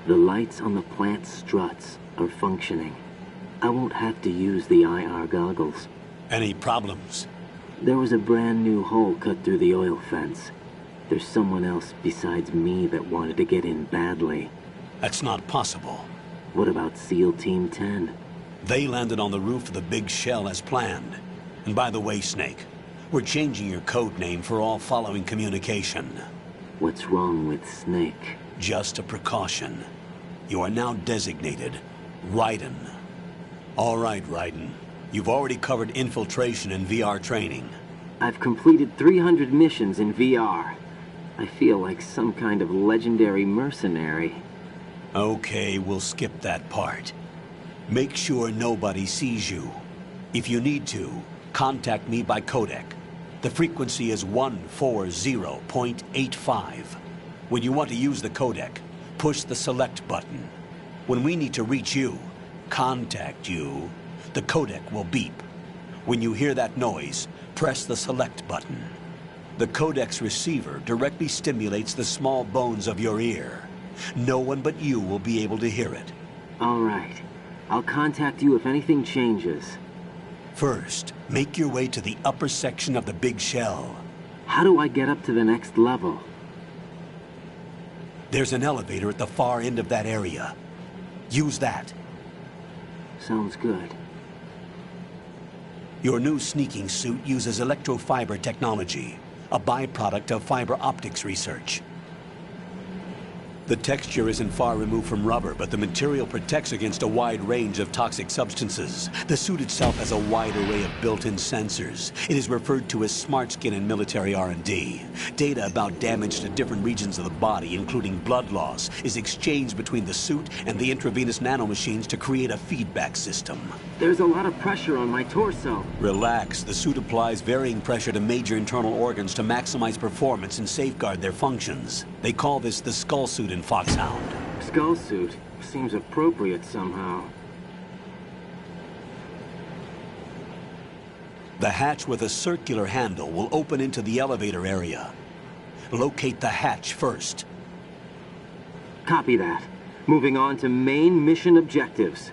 The lights on the plant's struts are functioning. I won't have to use the IR goggles. Any problems? There was a brand new hole cut through the oil fence. There's someone else besides me that wanted to get in badly. That's not possible. What about SEAL Team 10? They landed on the roof of the Big Shell as planned. And by the way, Snake, we're changing your code name for all following communication. What's wrong with Snake? Just a precaution. You are now designated Raiden. All right, Raiden. You've already covered infiltration and VR training. I've completed 300 missions in VR. I feel like some kind of legendary mercenary. Okay, we'll skip that part. Make sure nobody sees you. If you need to, contact me by codec. The frequency is 140.85. When you want to use the codec, push the select button. When we need to reach you, contact you, the codec will beep. When you hear that noise, press the select button. The codec's receiver directly stimulates the small bones of your ear. No one but you will be able to hear it. All right. I'll contact you if anything changes. First, make your way to the upper section of the Big Shell. How do I get up to the next level? There's an elevator at the far end of that area. Use that. Sounds good. Your new sneaking suit uses electrofiber technology, a byproduct of fiber optics research. The texture isn't far removed from rubber, but the material protects against a wide range of toxic substances. The suit itself has a wide array of built-in sensors. It is referred to as smart skin in military R&D. Data about damage to different regions of the body, including blood loss, is exchanged between the suit and the intravenous nanomachines to create a feedback system. There's a lot of pressure on my torso. Relax. The suit applies varying pressure to major internal organs to maximize performance and safeguard their functions. They call this the skull suit in Foxhound. Skull suit seems appropriate somehow. The hatch with a circular handle will open into the elevator area. Locate the hatch first. Copy that. Moving on to main mission objectives.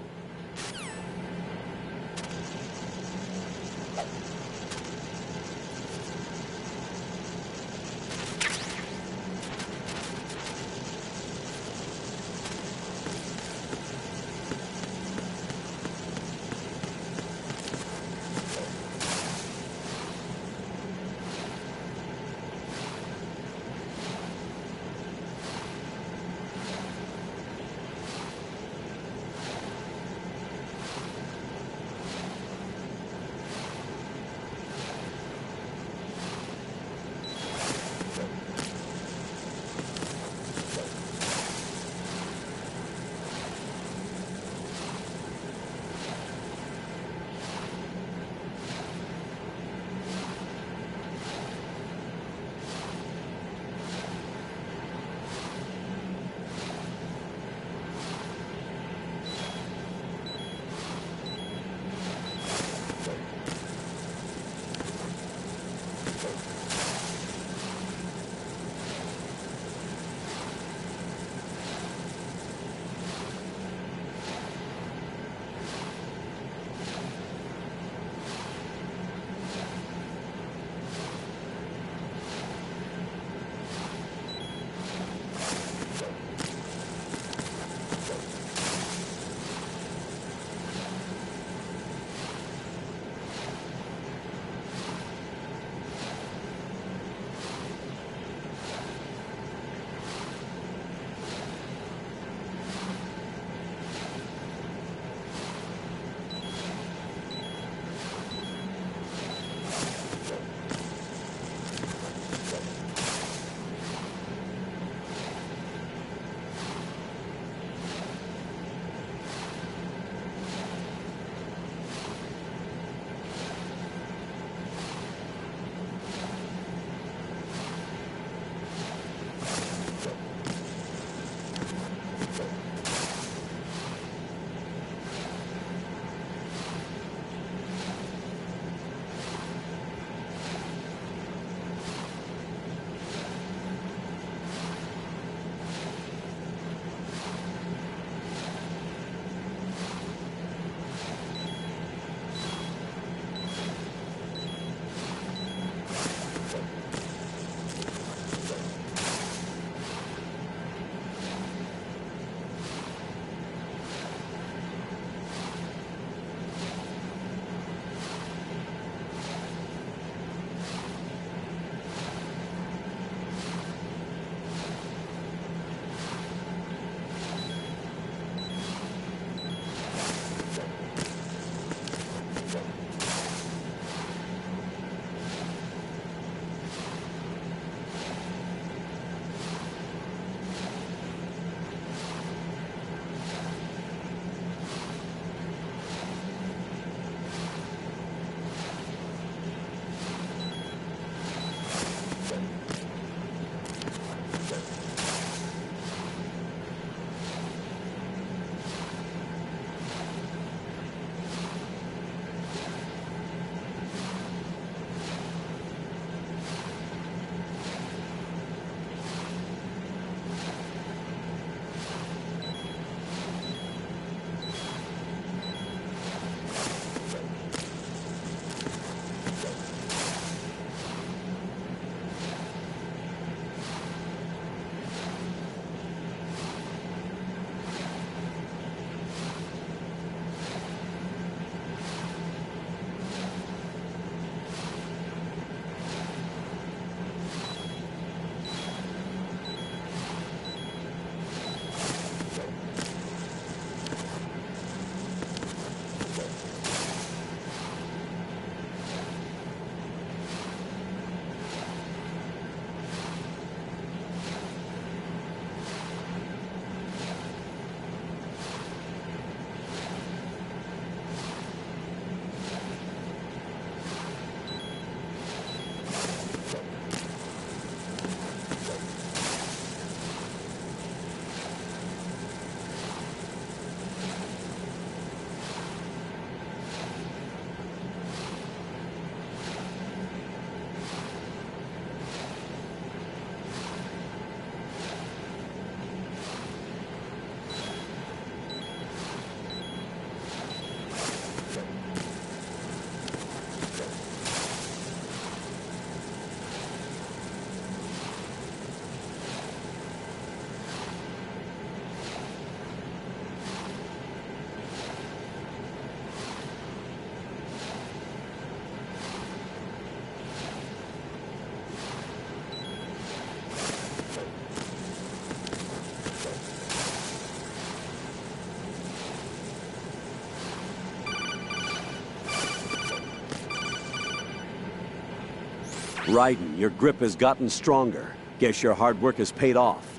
Raiden, your grip has gotten stronger. Guess your hard work has paid off.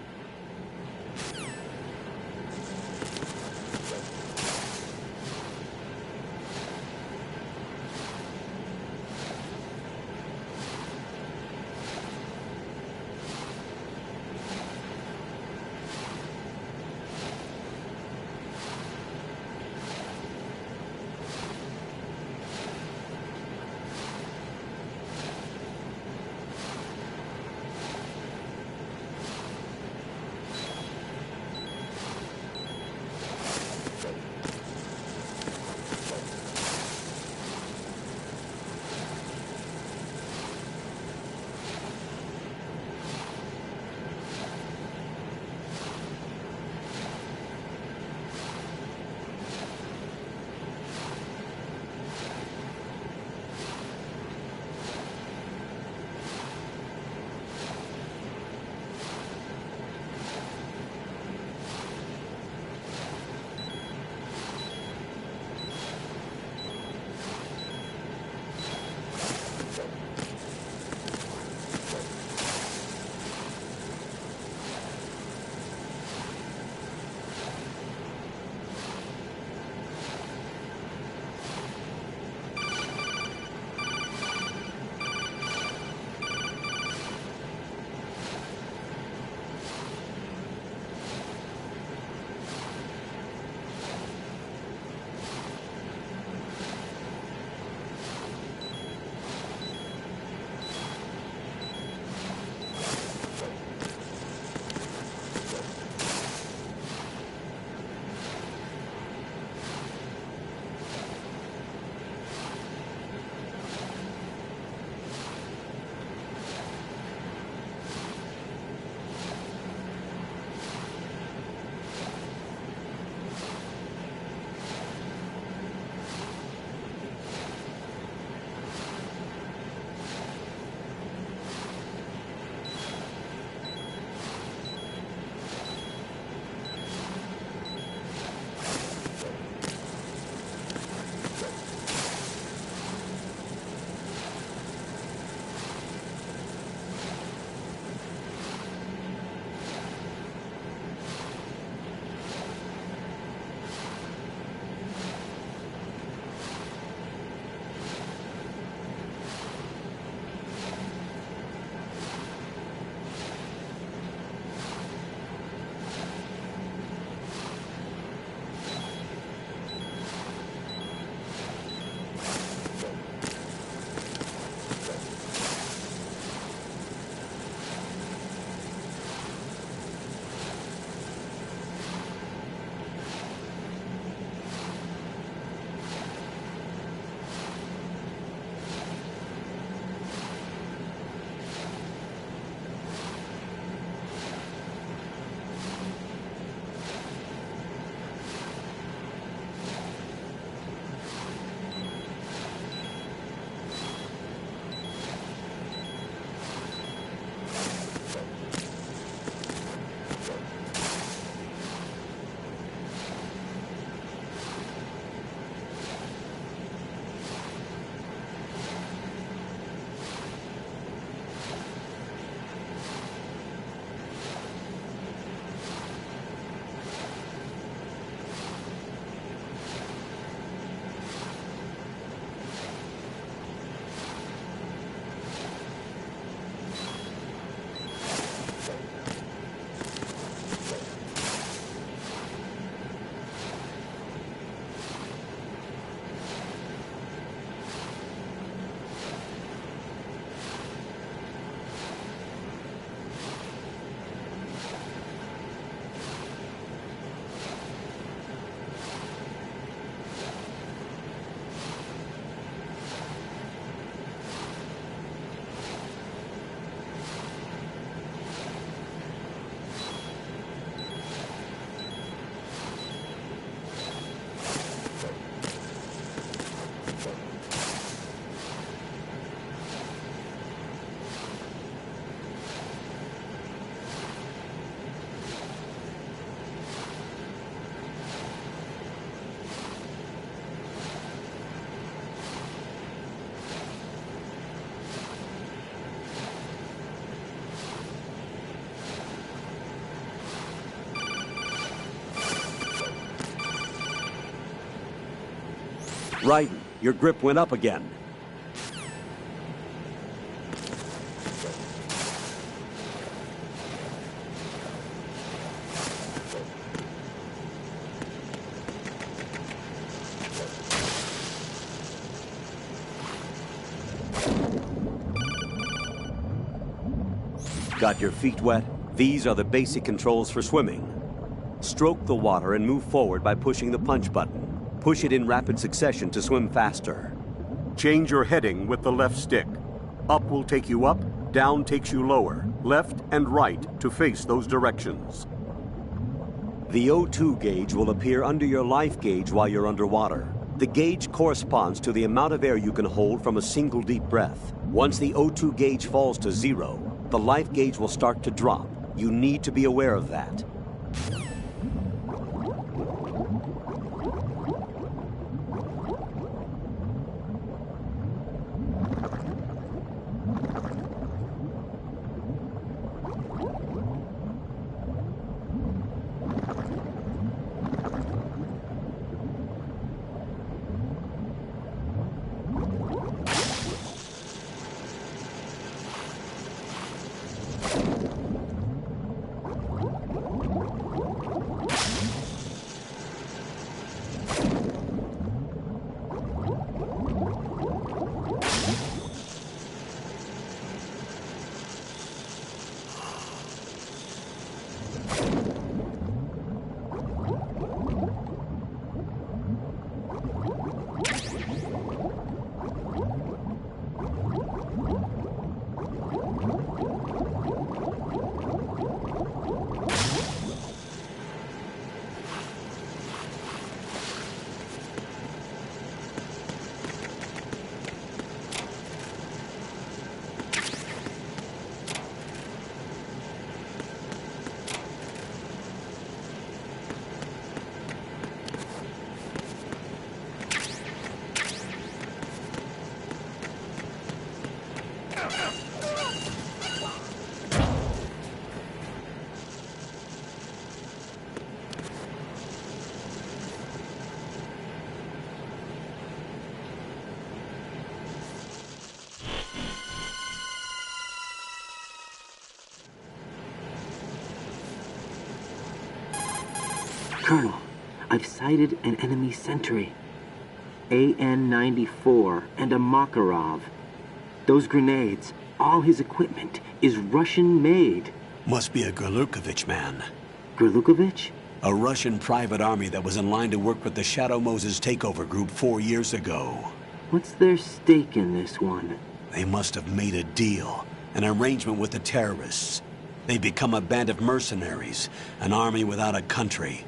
Raiden, your grip went up again. Got your feet wet? These are the basic controls for swimming. Stroke the water and move forward by pushing the punch button. Push it in rapid succession to swim faster. Change your heading with the left stick. Up will take you up, down takes you lower, left and right to face those directions. The O2 gauge will appear under your life gauge while you're underwater. The gauge corresponds to the amount of air you can hold from a single deep breath. Once the O2 gauge falls to 0, the life gauge will start to drop. You need to be aware of that. Colonel, I've sighted an enemy sentry. AN-94 and a Makarov. Those grenades, all his equipment, is Russian-made. Must be a Gurlukovich man. Gurlukovich? A Russian private army that was in line to work with the Shadow Moses takeover group 4 years ago. What's their stake in this one? They must have made a deal, an arrangement with the terrorists. They become a band of mercenaries, an army without a country.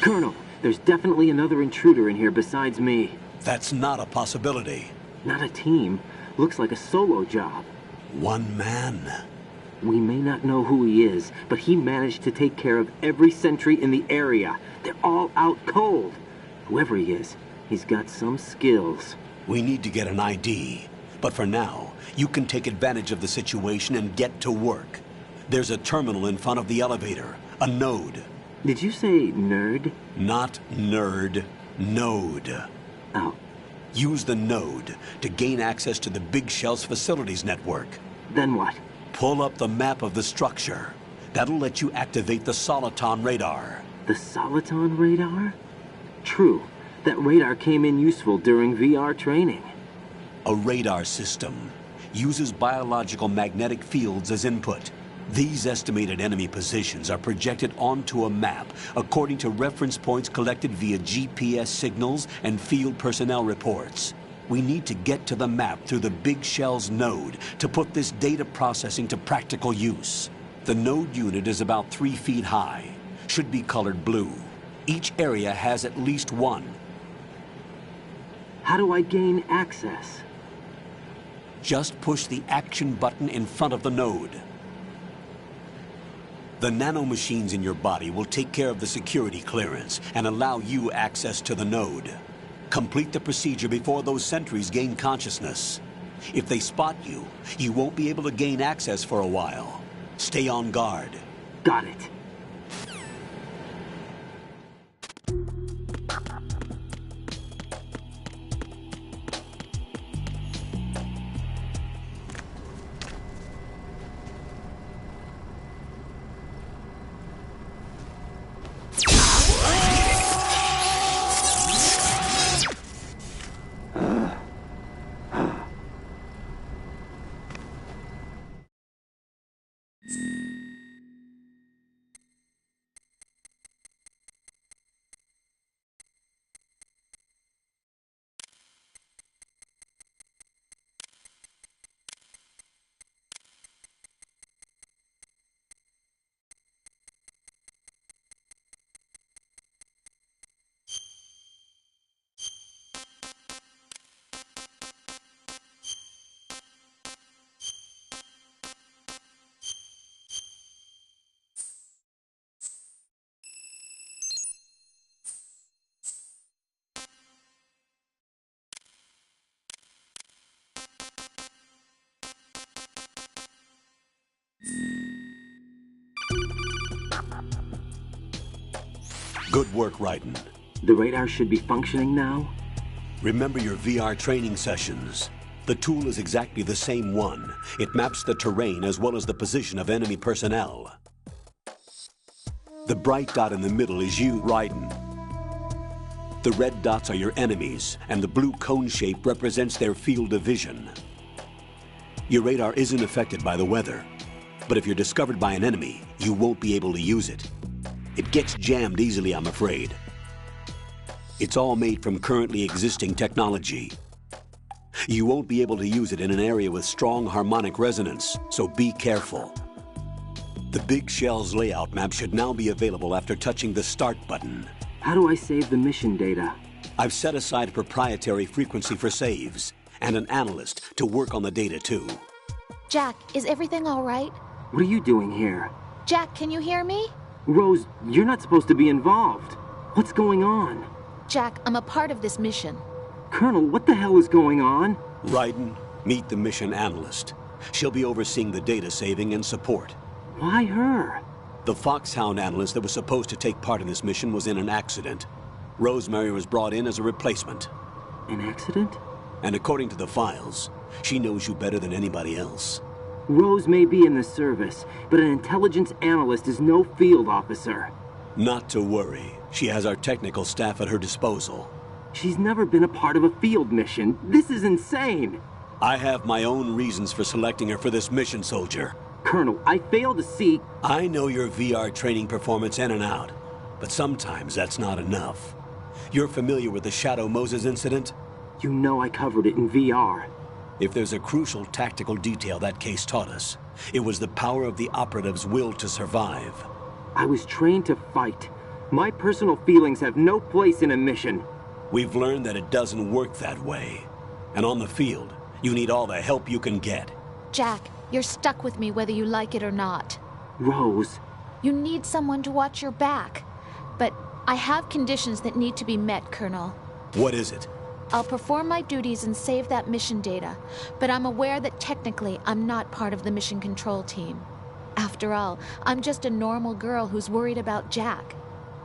Colonel, there's definitely another intruder in here besides me. That's not a possibility. Not a team. Looks like a solo job. One man. We may not know who he is, but he managed to take care of every sentry in the area. They're all out cold. Whoever he is, he's got some skills. We need to get an ID. But for now, you can take advantage of the situation and get to work. There's a terminal in front of the elevator. A node. Did you say nerd? Not nerd. Node. Oh. Use the node to gain access to the Big Shell's facilities network. Then what? Pull up the map of the structure. That'll let you activate the Soliton radar. The Soliton radar? True. That radar came in useful during VR training. A radar system uses biological magnetic fields as input. These estimated enemy positions are projected onto a map according to reference points collected via GPS signals and field personnel reports. We need to get to the map through the Big Shell's node to put this data processing to practical use. The node unit is about 3 feet high. should be colored blue. Each area has at least one. How do I gain access? Just push the action button in front of the node. The nanomachines in your body will take care of the security clearance and allow you access to the node. Complete the procedure before those sentries gain consciousness. If they spot you, you won't be able to gain access for a while. Stay on guard. Got it. Good work, Raiden. The radar should be functioning now? Remember your VR training sessions. The tool is exactly the same one. It maps the terrain as well as the position of enemy personnel. The bright dot in the middle is you, Raiden. The red dots are your enemies, and the blue cone shape represents their field of vision. Your radar isn't affected by the weather, but if you're discovered by an enemy, you won't be able to use it. It gets jammed easily, I'm afraid. It's all made from currently existing technology. You won't be able to use it in an area with strong harmonic resonance, so be careful. The Big Shell's layout map should now be available after touching the Start button. How do I save the mission data? I've set aside a proprietary frequency for saves, and an analyst to work on the data too. Jack, is everything all right? What are you doing here? Jack, can you hear me? Rose, you're not supposed to be involved. What's going on? Jack, I'm a part of this mission. Colonel, what the hell is going on? Raiden, meet the mission analyst. She'll be overseeing the data saving and support. Why her? The Foxhound analyst that was supposed to take part in this mission was in an accident. Rosemary was brought in as a replacement. An accident? And according to the files, she knows you better than anybody else. Rose may be in the service, but an intelligence analyst is no field officer. Not to worry. She has our technical staff at her disposal. She's never been a part of a field mission. This is insane. I have my own reasons for selecting her for this mission, soldier. Colonel, I fail to see... I know your VR training performance in and out, but sometimes that's not enough. You're familiar with the Shadow Moses incident? You know I covered it in VR. If there's a crucial tactical detail that case taught us, it was the power of the operative's will to survive. I was trained to fight. My personal feelings have no place in a mission. We've learned that it doesn't work that way. And on the field, you need all the help you can get. Jack, you're stuck with me whether you like it or not. Rose. You need someone to watch your back. But I have conditions that need to be met, Colonel. What is it? I'll perform my duties and save that mission data, but I'm aware that technically I'm not part of the mission control team. After all, I'm just a normal girl who's worried about Jack.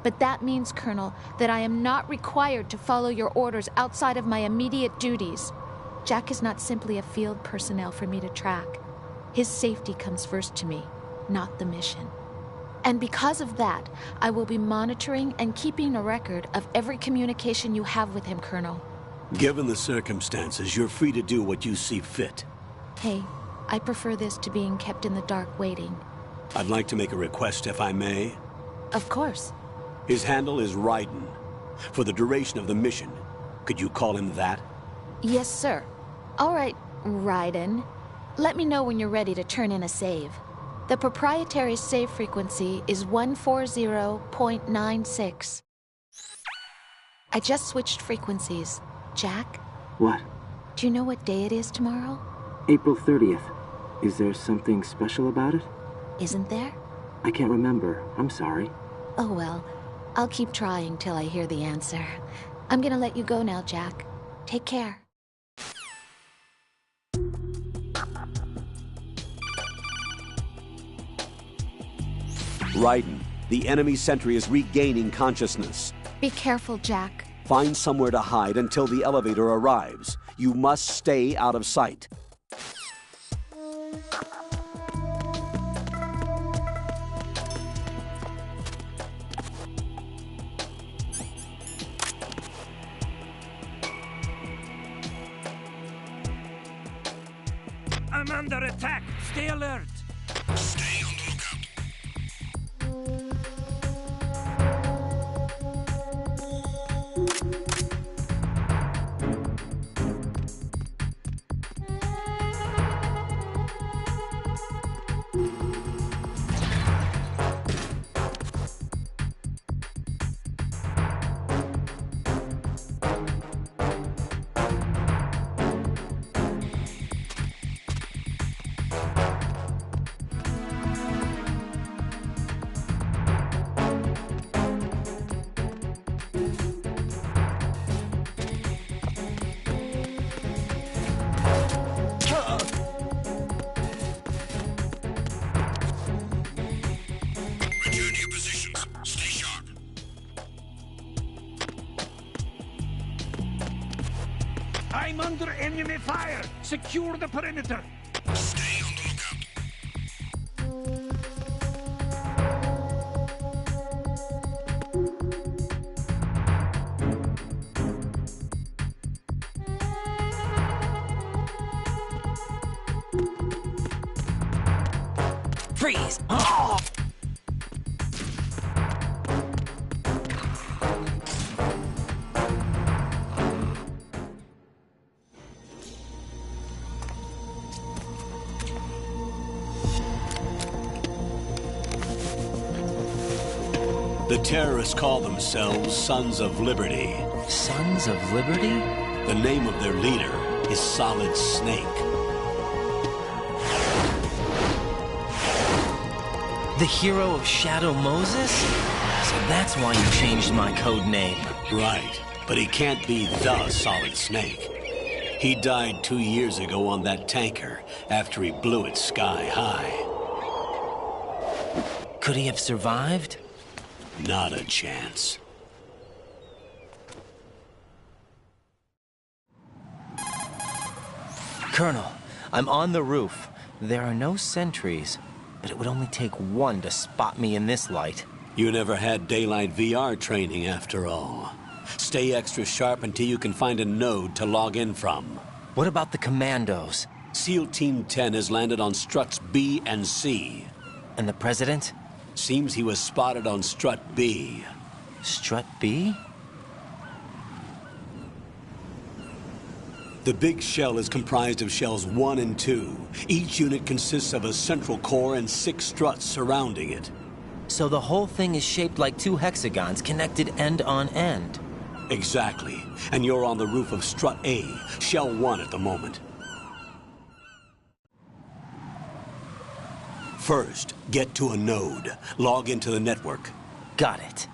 But that means, Colonel, that I am not required to follow your orders outside of my immediate duties. Jack is not simply a field personnel for me to track. His safety comes first to me, not the mission. And because of that, I will be monitoring and keeping a record of every communication you have with him, Colonel. Given the circumstances, you're free to do what you see fit. Hey, I prefer this to being kept in the dark waiting. I'd like to make a request, if I may. Of course. His handle is Raiden. For the duration of the mission, could you call him that? Yes, sir. All right, Raiden. Let me know when you're ready to turn in a save. The proprietary save frequency is 140.96. I just switched frequencies. Jack? What? Do you know what day it is tomorrow? April 30th. Is there something special about it? Isn't there? I can't remember. I'm sorry. Oh well, I'll keep trying till I hear the answer. I'm gonna let you go now, Jack. Take care. Raiden, the enemy sentry is regaining consciousness. Be careful, Jack. Find somewhere to hide until the elevator arrives. You must stay out of sight. I'm under attack. Stay alert. Stay on the lookout. Return to your positions. Stay sharp. I'm under enemy fire. Secure the perimeter. Stay on the lookout. Freeze! The terrorists call themselves Sons of Liberty. Sons of Liberty? The name of their leader is Solid Snake. The hero of Shadow Moses? So that's why you changed my code name. Right, but he can't be the Solid Snake. He died 2 years ago on that tanker after he blew it sky high. Could he have survived? Not a chance. Colonel, I'm on the roof. There are no sentries, but it would only take one to spot me in this light. You never had daylight VR training after all. Stay extra sharp until you can find a node to log in from. What about the commandos? SEAL Team 10 has landed on struts B and C. And the President? Seems he was spotted on strut B. Strut B? The big shell is comprised of shells 1 and 2. Each unit consists of a central core and 6 struts surrounding it. So the whole thing is shaped like 2 hexagons connected end on end. Exactly. And you're on the roof of strut A, shell 1 at the moment. First, get to a node. Log into the network. Got it.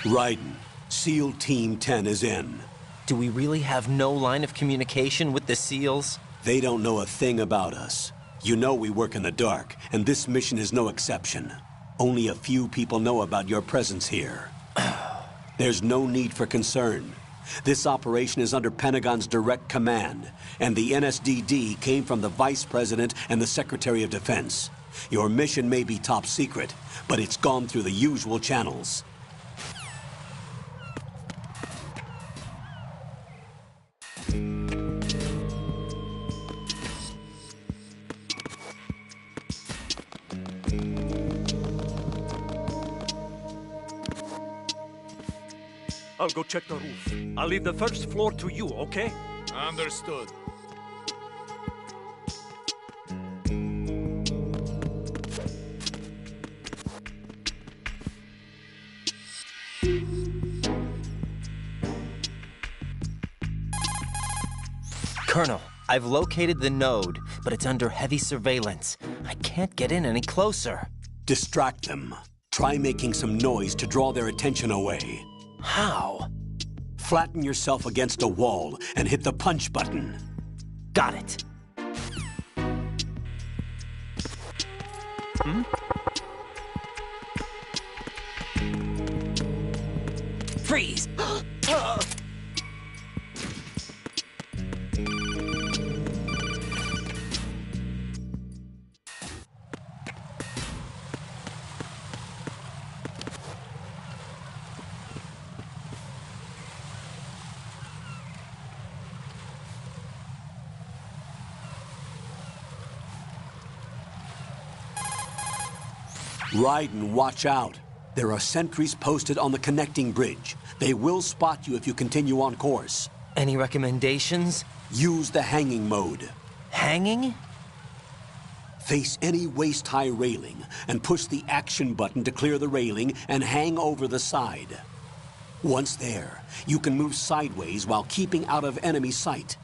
Raiden, SEAL Team 10 is in. Do we really have no line of communication with the SEALs? They don't know a thing about us. You know we work in the dark, and this mission is no exception. Only a few people know about your presence here. There's no need for concern. This operation is under Pentagon's direct command, and the NSDD came from the Vice President and the Secretary of Defense. Your mission may be top secret, but it's gone through the usual channels. I'll go check the roof. I'll leave the first floor to you, okay? Understood. Colonel, I've located the node, but it's under heavy surveillance. I can't get in any closer. Distract them. Try making some noise to draw their attention away. How? Flatten yourself against a wall and hit the punch button. Got it. Freeze! Raiden, watch out. There are sentries posted on the connecting bridge. They will spot you if you continue on course. Any recommendations? Use the hanging mode. Hanging? Face any waist-high railing and push the action button to clear the railing and hang over the side. Once there, you can move sideways while keeping out of enemy sight.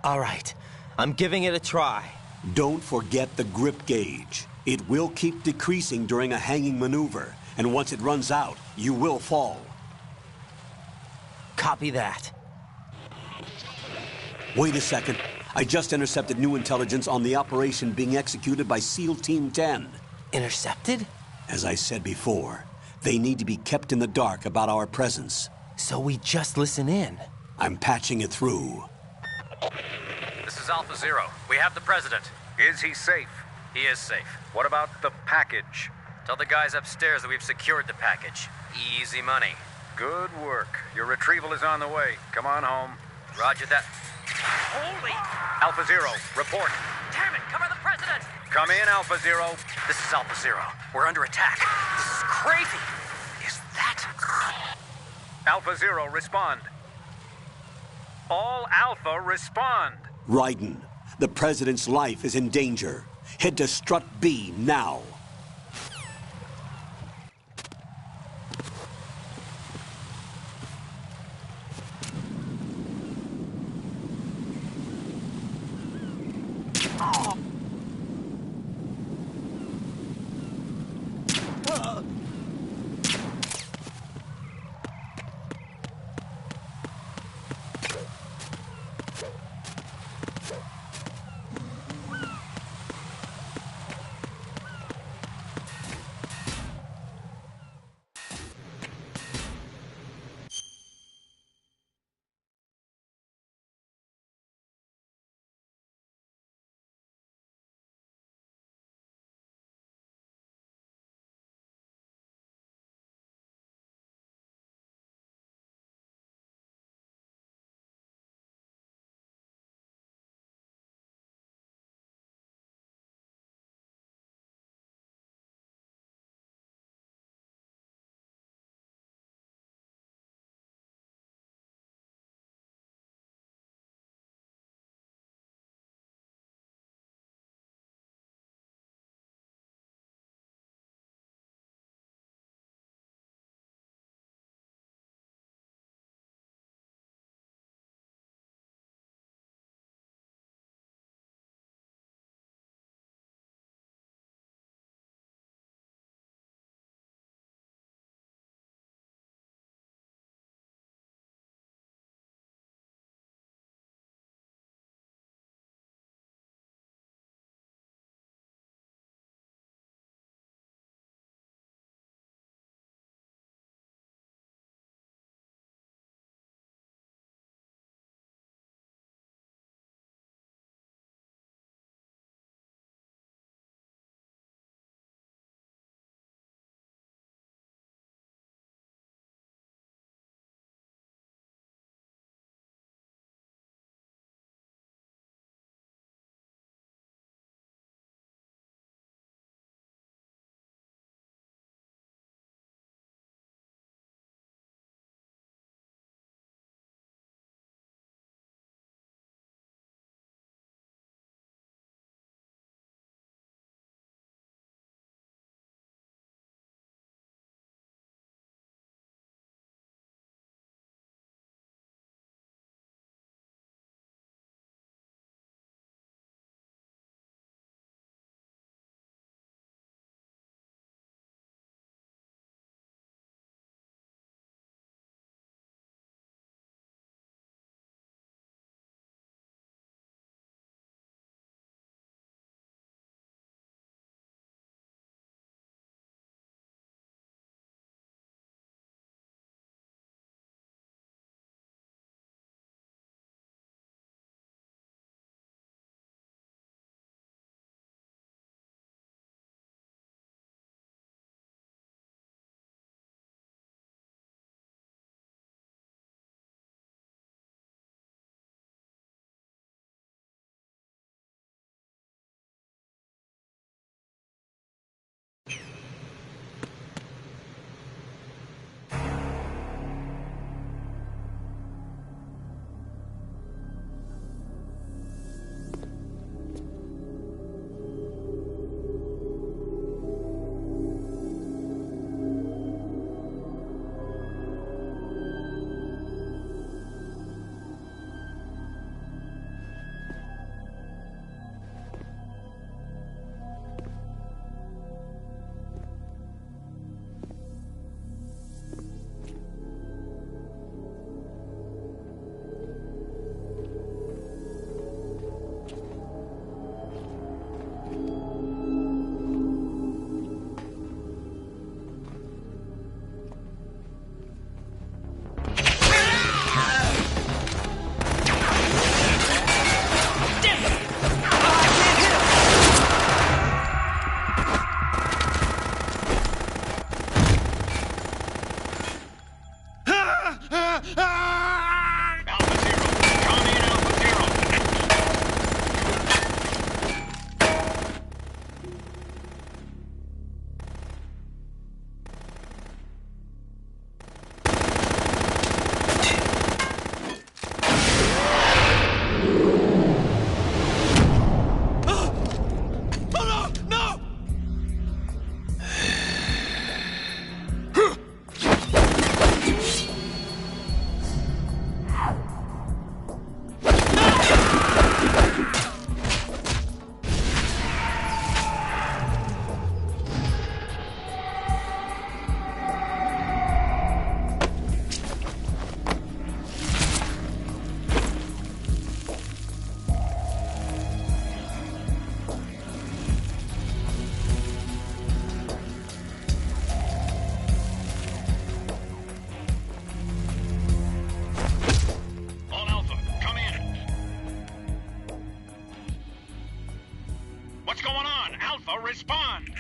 All right. I'm giving it a try. Don't forget the grip gauge. It will keep decreasing during a hanging maneuver, and once it runs out, you will fall. Copy that. Wait a second. I just intercepted new intelligence on the operation being executed by SEAL Team 10. Intercepted? As I said before, they need to be kept in the dark about our presence. So we just listen in? I'm patching it through. This is Alpha Zero. We have the President. Is he safe? He is safe. What about the package? Tell the guys upstairs that we've secured the package. Easy money. Good work. Your retrieval is on the way. Come on home. Roger that. Holy! Alpha Zero, report. Damn it! Cover the President! Come in, Alpha Zero. This is Alpha Zero. We're under attack. This is crazy. Is that... Alpha Zero, respond. All Alpha, respond. Raiden, the President's life is in danger. Head to Strut B now. Now respond!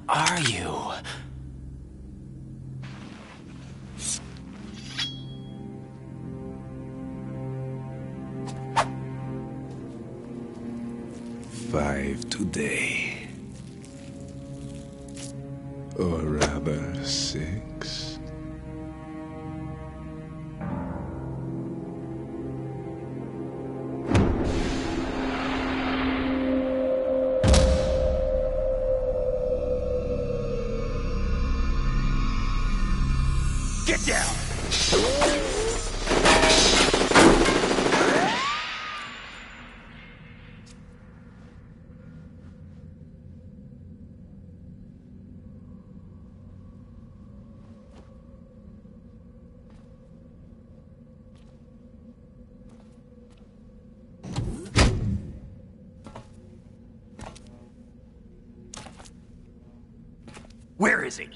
Are you? Five today. Or rather, 6. Get down! Where is he?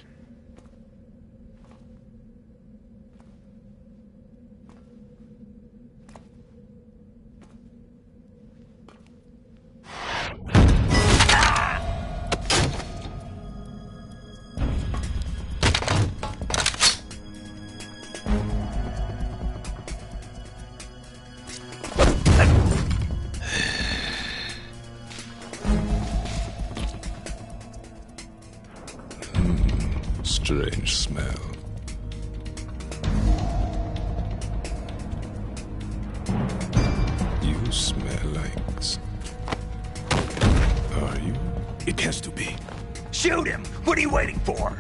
Strange smell. You smell like... Are you? It has to be. Shoot him! What are you waiting for?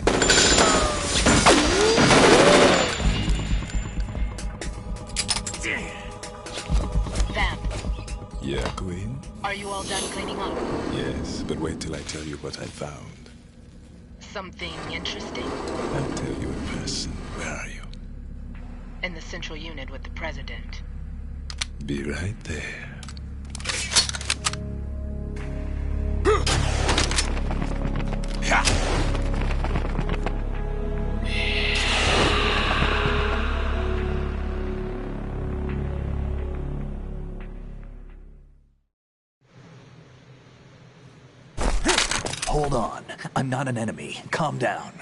Vamp, Yeah, Queen? are you all done cleaning up? Yes, but wait till I tell you what I found. Something interesting? I'll tell you in person. Where are you? In the central unit with the president. Be right there. Hold on. I'm not an enemy. Calm down.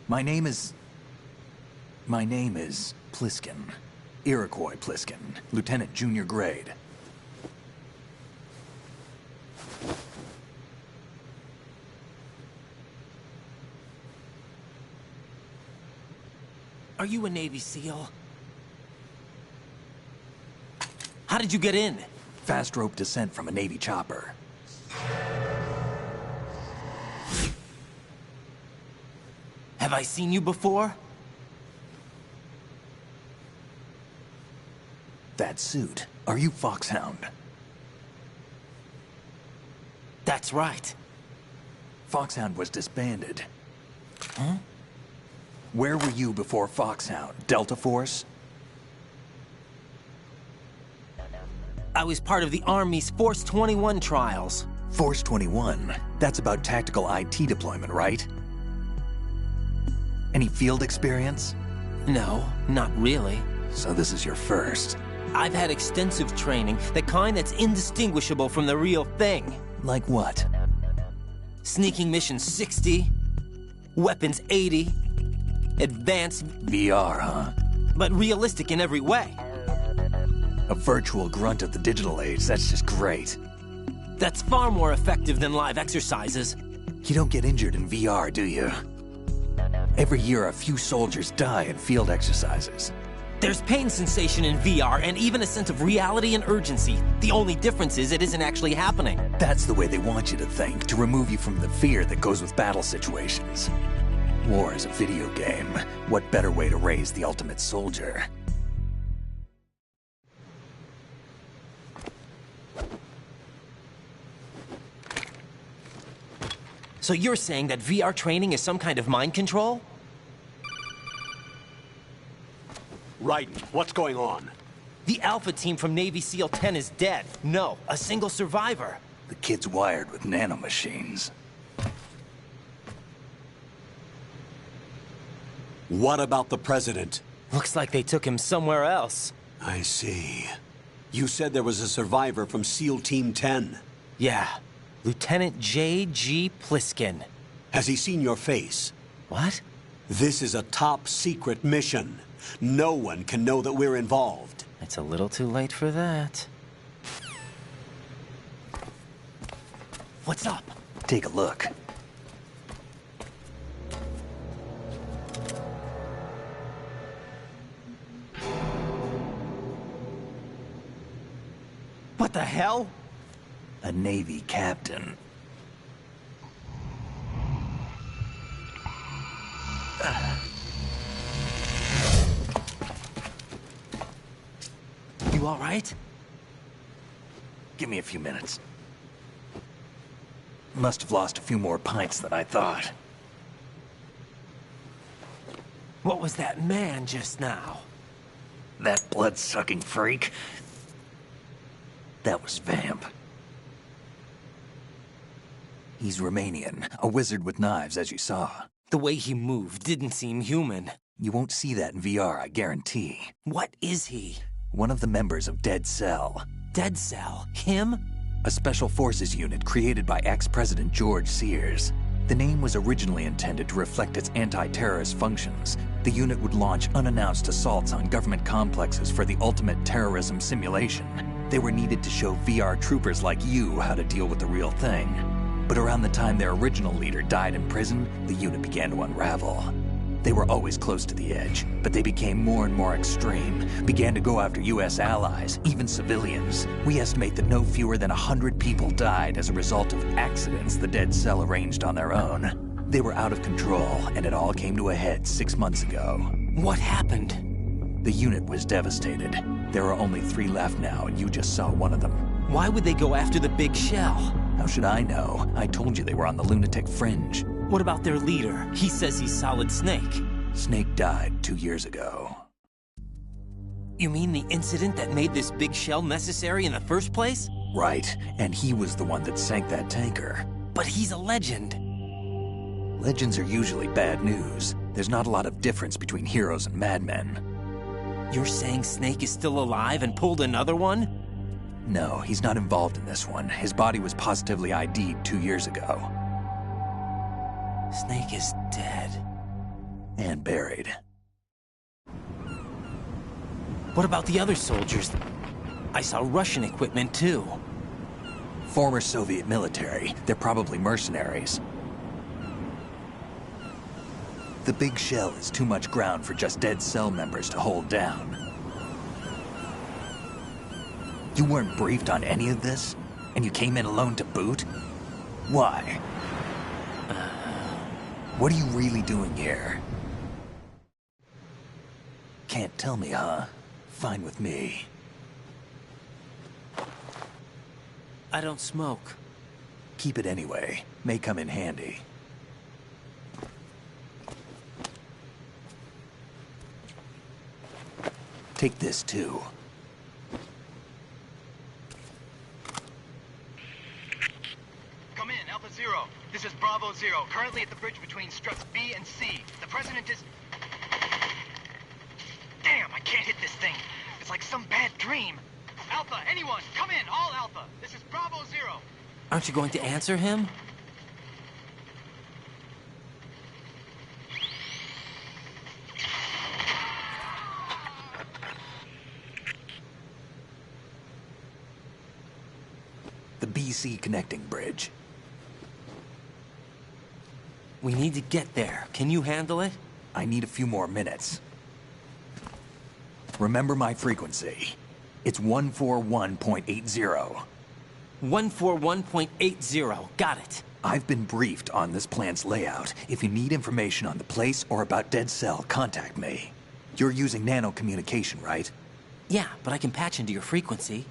My name is Pliskin. Iroquois Pliskin. Lieutenant Junior Grade. Are you a Navy SEAL? How did you get in? Fast rope descent from a Navy chopper. Have I seen you before? That suit. Are you Foxhound? That's right. Foxhound was disbanded. Huh? Where were you before Foxhound? Delta Force? I was part of the Army's Force 21 trials. Force 21? That's about tactical IT deployment, right? Any field experience? No, not really. So this is your first. I've had extensive training, the kind that's indistinguishable from the real thing. Like what? Sneaking mission 60, weapons 80, advanced... VR, huh? But realistic in every way. A virtual grunt of the digital age, that's just great. That's far more effective than live exercises. You don't get injured in VR, do you? Every year, a few soldiers die in field exercises. There's pain sensation in VR and even a sense of reality and urgency. The only difference is it isn't actually happening. That's the way they want you to think, to remove you from the fear that goes with battle situations. War is a video game. What better way to raise the ultimate soldier? So you're saying that VR training is some kind of mind control? Raiden, what's going on? The Alpha team from Navy SEAL 10 is dead. No, a single survivor. The kid's wired with nanomachines. What about the President? Looks like they took him somewhere else. I see. You said there was a survivor from SEAL Team 10. Yeah. Lieutenant J.G. Pliskin. Has he seen your face? What? This is a top-secret mission. No one can know that we're involved. It's a little too late for that. What's up? Take a look. What the hell? A Navy captain. You all right? Give me a few minutes. Must have lost a few more pints than I thought. What was that man just now? That blood-sucking freak? That was Vamp. He's Romanian, a wizard with knives, as you saw. The way he moved didn't seem human. You won't see that in VR, I guarantee. What is he? One of the members of Dead Cell. Dead Cell? Him? A special forces unit created by ex-President George Sears. The name was originally intended to reflect its anti-terrorist functions. The unit would launch unannounced assaults on government complexes for the ultimate terrorism simulation. They were needed to show VR troopers like you how to deal with the real thing. But around the time their original leader died in prison, the unit began to unravel. They were always close to the edge, but they became more and more extreme, began to go after US allies, even civilians. We estimate that no fewer than 100 people died as a result of accidents the Dead Cell arranged on their own. They were out of control, and it all came to a head 6 months ago. What happened? The unit was devastated. There are only 3 left now, and you just saw one of them. Why would they go after the big shell? How should I know? I told you they were on the lunatic fringe. What about their leader? He says he's Solid Snake. Snake died 2 years ago. You mean the incident that made this big shell necessary in the first place? Right, and he was the one that sank that tanker. But he's a legend. Legends are usually bad news. There's not a lot of difference between heroes and madmen. You're saying Snake is still alive and pulled another one? No, he's not involved in this one. His body was positively ID'd 2 years ago. Snake is dead. And buried. What about the other soldiers? I saw Russian equipment too. Former Soviet military. They're probably mercenaries. The big shell is too much ground for just Dead Cell members to hold down. You weren't briefed on any of this? And you came in alone to boot? Why? What are you really doing here? Can't tell me, huh? Fine with me. I don't smoke. Keep it anyway. May come in handy. Take this too. Come in, Alpha Zero. This is Bravo Zero, currently at the bridge between struts B and C. The President is... Damn, I can't hit this thing. It's like some bad dream. Alpha, anyone, come in, all Alpha. This is Bravo Zero. Aren't you going to answer him? the BC connecting bridge. We need to get there. Can you handle it? I need a few more minutes. Remember my frequency. It's 141.80. 141.80. Got it. I've been briefed on this plant's layout. If you need information on the place or about Dead Cell, contact me. You're using nano communication, right? Yeah, but I can patch into your frequency.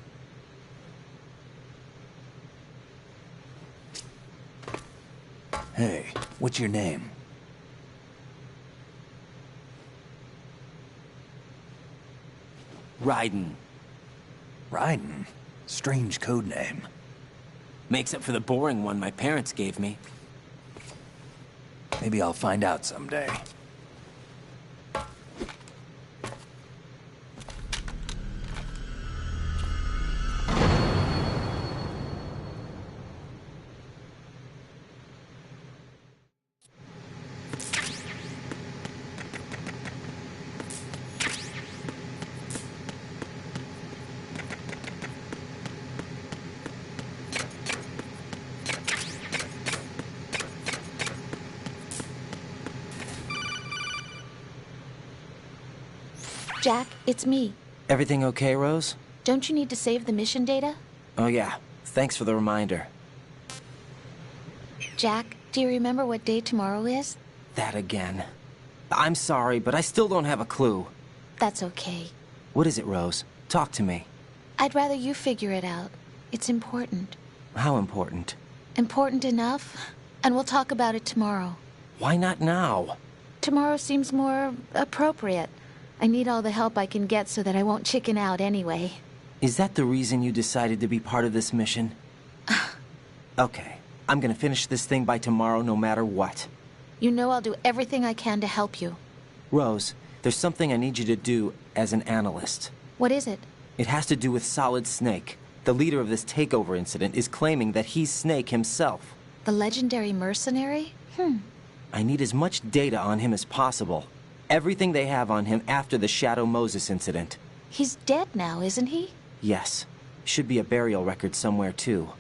Hey, what's your name? Raiden. Raiden? Strange code name. Makes up for the boring one my parents gave me. Maybe I'll find out someday. Jack, it's me. Everything okay, Rose? Don't you need to save the mission data? Oh yeah, thanks for the reminder. Jack, do you remember what day tomorrow is? That again. I'm sorry, but I still don't have a clue. That's okay. What is it, Rose? Talk to me. I'd rather you figure it out. It's important. How important? Important enough? And we'll talk about it tomorrow. Why not now? Tomorrow seems more appropriate. I need all the help I can get so that I won't chicken out anyway. Is that the reason you decided to be part of this mission? Okay, I'm gonna finish this thing by tomorrow no matter what. You know I'll do everything I can to help you. Rose, there's something I need you to do as an analyst. What is it? It has to do with Solid Snake. The leader of this takeover incident is claiming that he's Snake himself. The legendary mercenary? I need as much data on him as possible. Everything they have on him after the Shadow Moses incident. He's dead now, isn't he? Yes. Should be a burial record somewhere, too.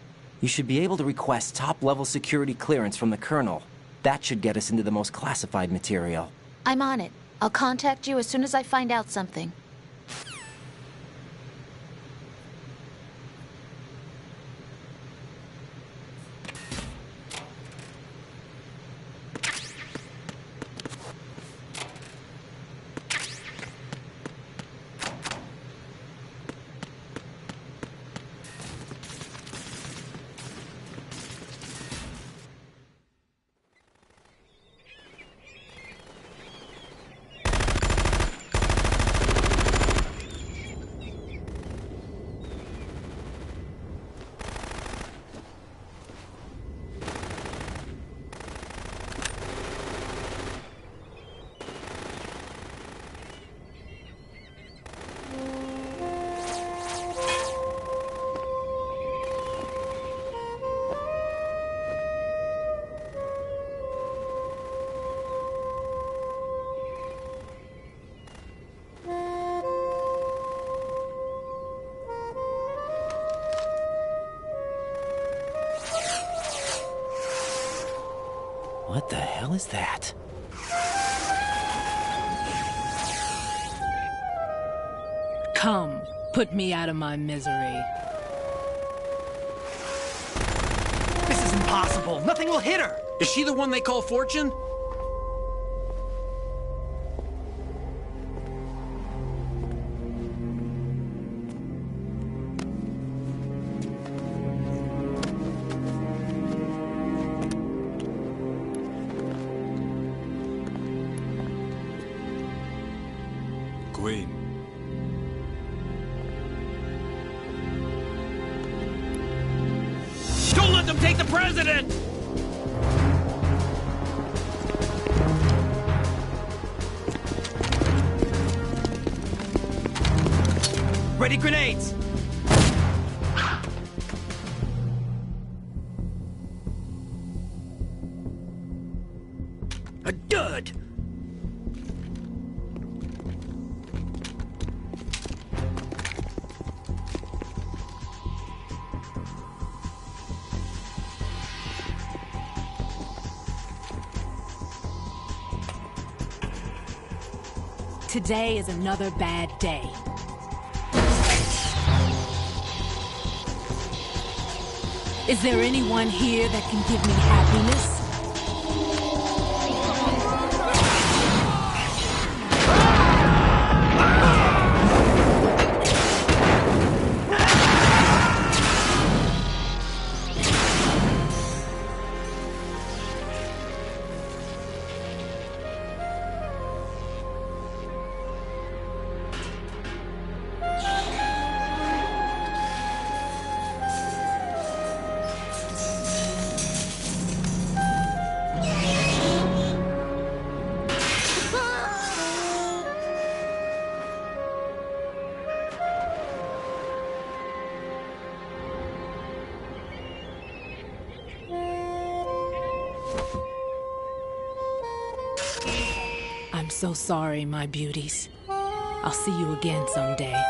You should be able to request top-level security clearance from the Colonel. That should get us into the most classified material. I'm on it. I'll contact you as soon as I find out something. What the hell is that? Come, put me out of my misery. This is impossible. Nothing will hit her. Is she the one they call Fortune? Queen. Don't let them take the president! Ready grenades! A dud! Today is another bad day. Is there anyone here that can give me happiness? I'm so sorry, my beauties. I'll see you again someday.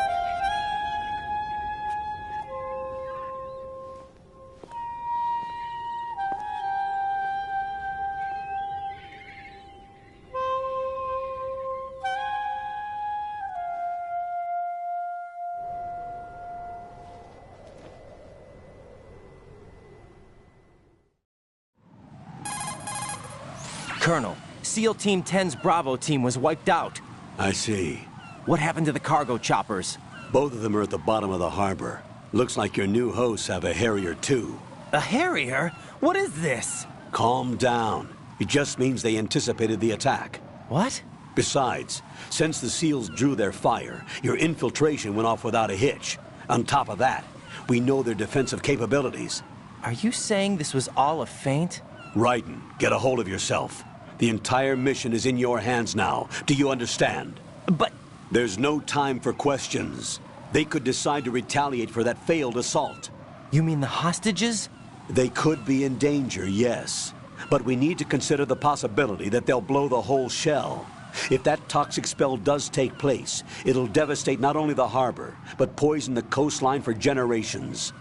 Colonel, SEAL Team 10's Bravo team was wiped out. I see. What happened to the cargo choppers? Both of them are at the bottom of the harbor. Looks like your new hosts have a Harrier too. A Harrier? What is this? Calm down. It just means they anticipated the attack. What? Besides, since the SEALs drew their fire, your infiltration went off without a hitch. On top of that, we know their defensive capabilities. Are you saying this was all a feint? Raiden, get a hold of yourself. The entire mission is in your hands now. Do you understand? But... There's no time for questions. They could decide to retaliate for that failed assault. You mean the hostages? They could be in danger, yes. But we need to consider the possibility that they'll blow the whole shell. If that toxic spell does take place, it'll devastate not only the harbor, but poison the coastline for generations.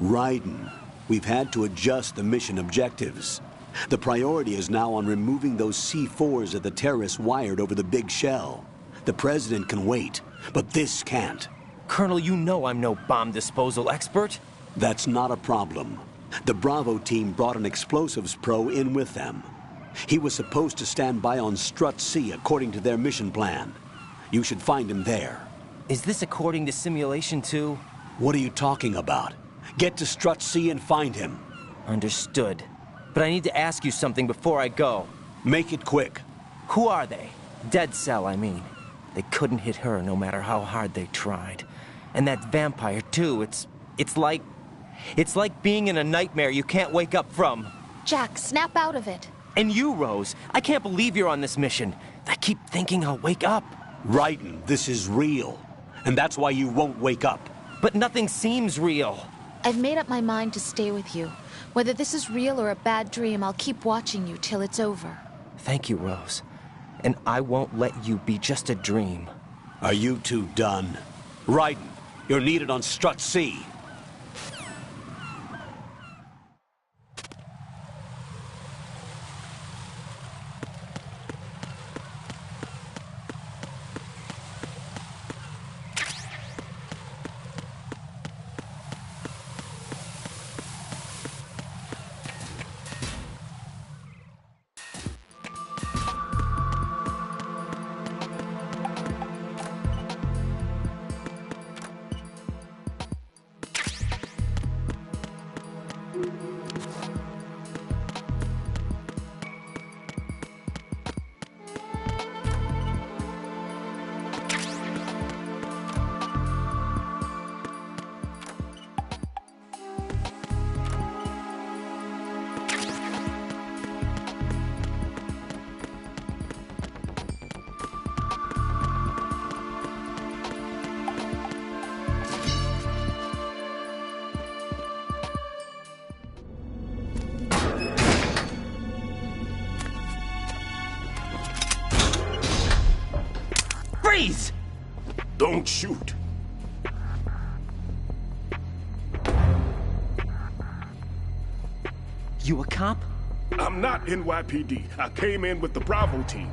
Raiden, we've had to adjust the mission objectives. The priority is now on removing those C4s that the terrorists wired over the big shell. The President can wait, but this can't. Colonel, you know I'm no bomb disposal expert. That's not a problem. The Bravo team brought an explosives pro in with them. He was supposed to stand by on Strut C according to their mission plan. You should find him there. Is this according to simulation too? What are you talking about? Get to Strut C and find him. Understood. But I need to ask you something before I go. Make it quick. Who are they? Dead Cell, I mean. They couldn't hit her no matter how hard they tried. And that vampire too, it's like being in a nightmare you can't wake up from. Jack, snap out of it. And you, Rose, I can't believe you're on this mission. I keep thinking I'll wake up. Raiden, this is real. And that's why you won't wake up. But nothing seems real. I've made up my mind to stay with you. Whether this is real or a bad dream, I'll keep watching you till it's over. Thank you, Rose. And I won't let you be just a dream. Are you two done? Raiden, you're needed on Strut C. Freeze! Don't shoot. You a cop? I'm not NYPD. I came in with the Bravo team.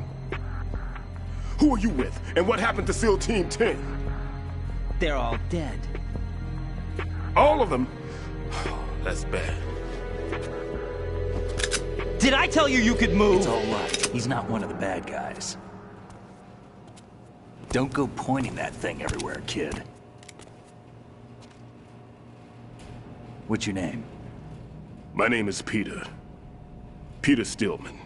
Who are you with? And what happened to SEAL Team 10? They're all dead. All of them? That's bad. Did I tell you you could move? It's all right. He's not one of the bad guys. Don't go pointing that thing everywhere, kid. What's your name? My name is Peter. Peter Stillman.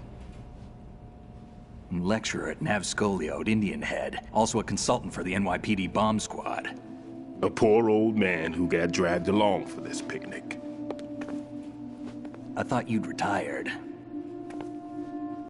Lecturer at Navscolio at Indian Head. Also a consultant for the NYPD bomb squad. A poor old man who got dragged along for this picnic. I thought you'd retired.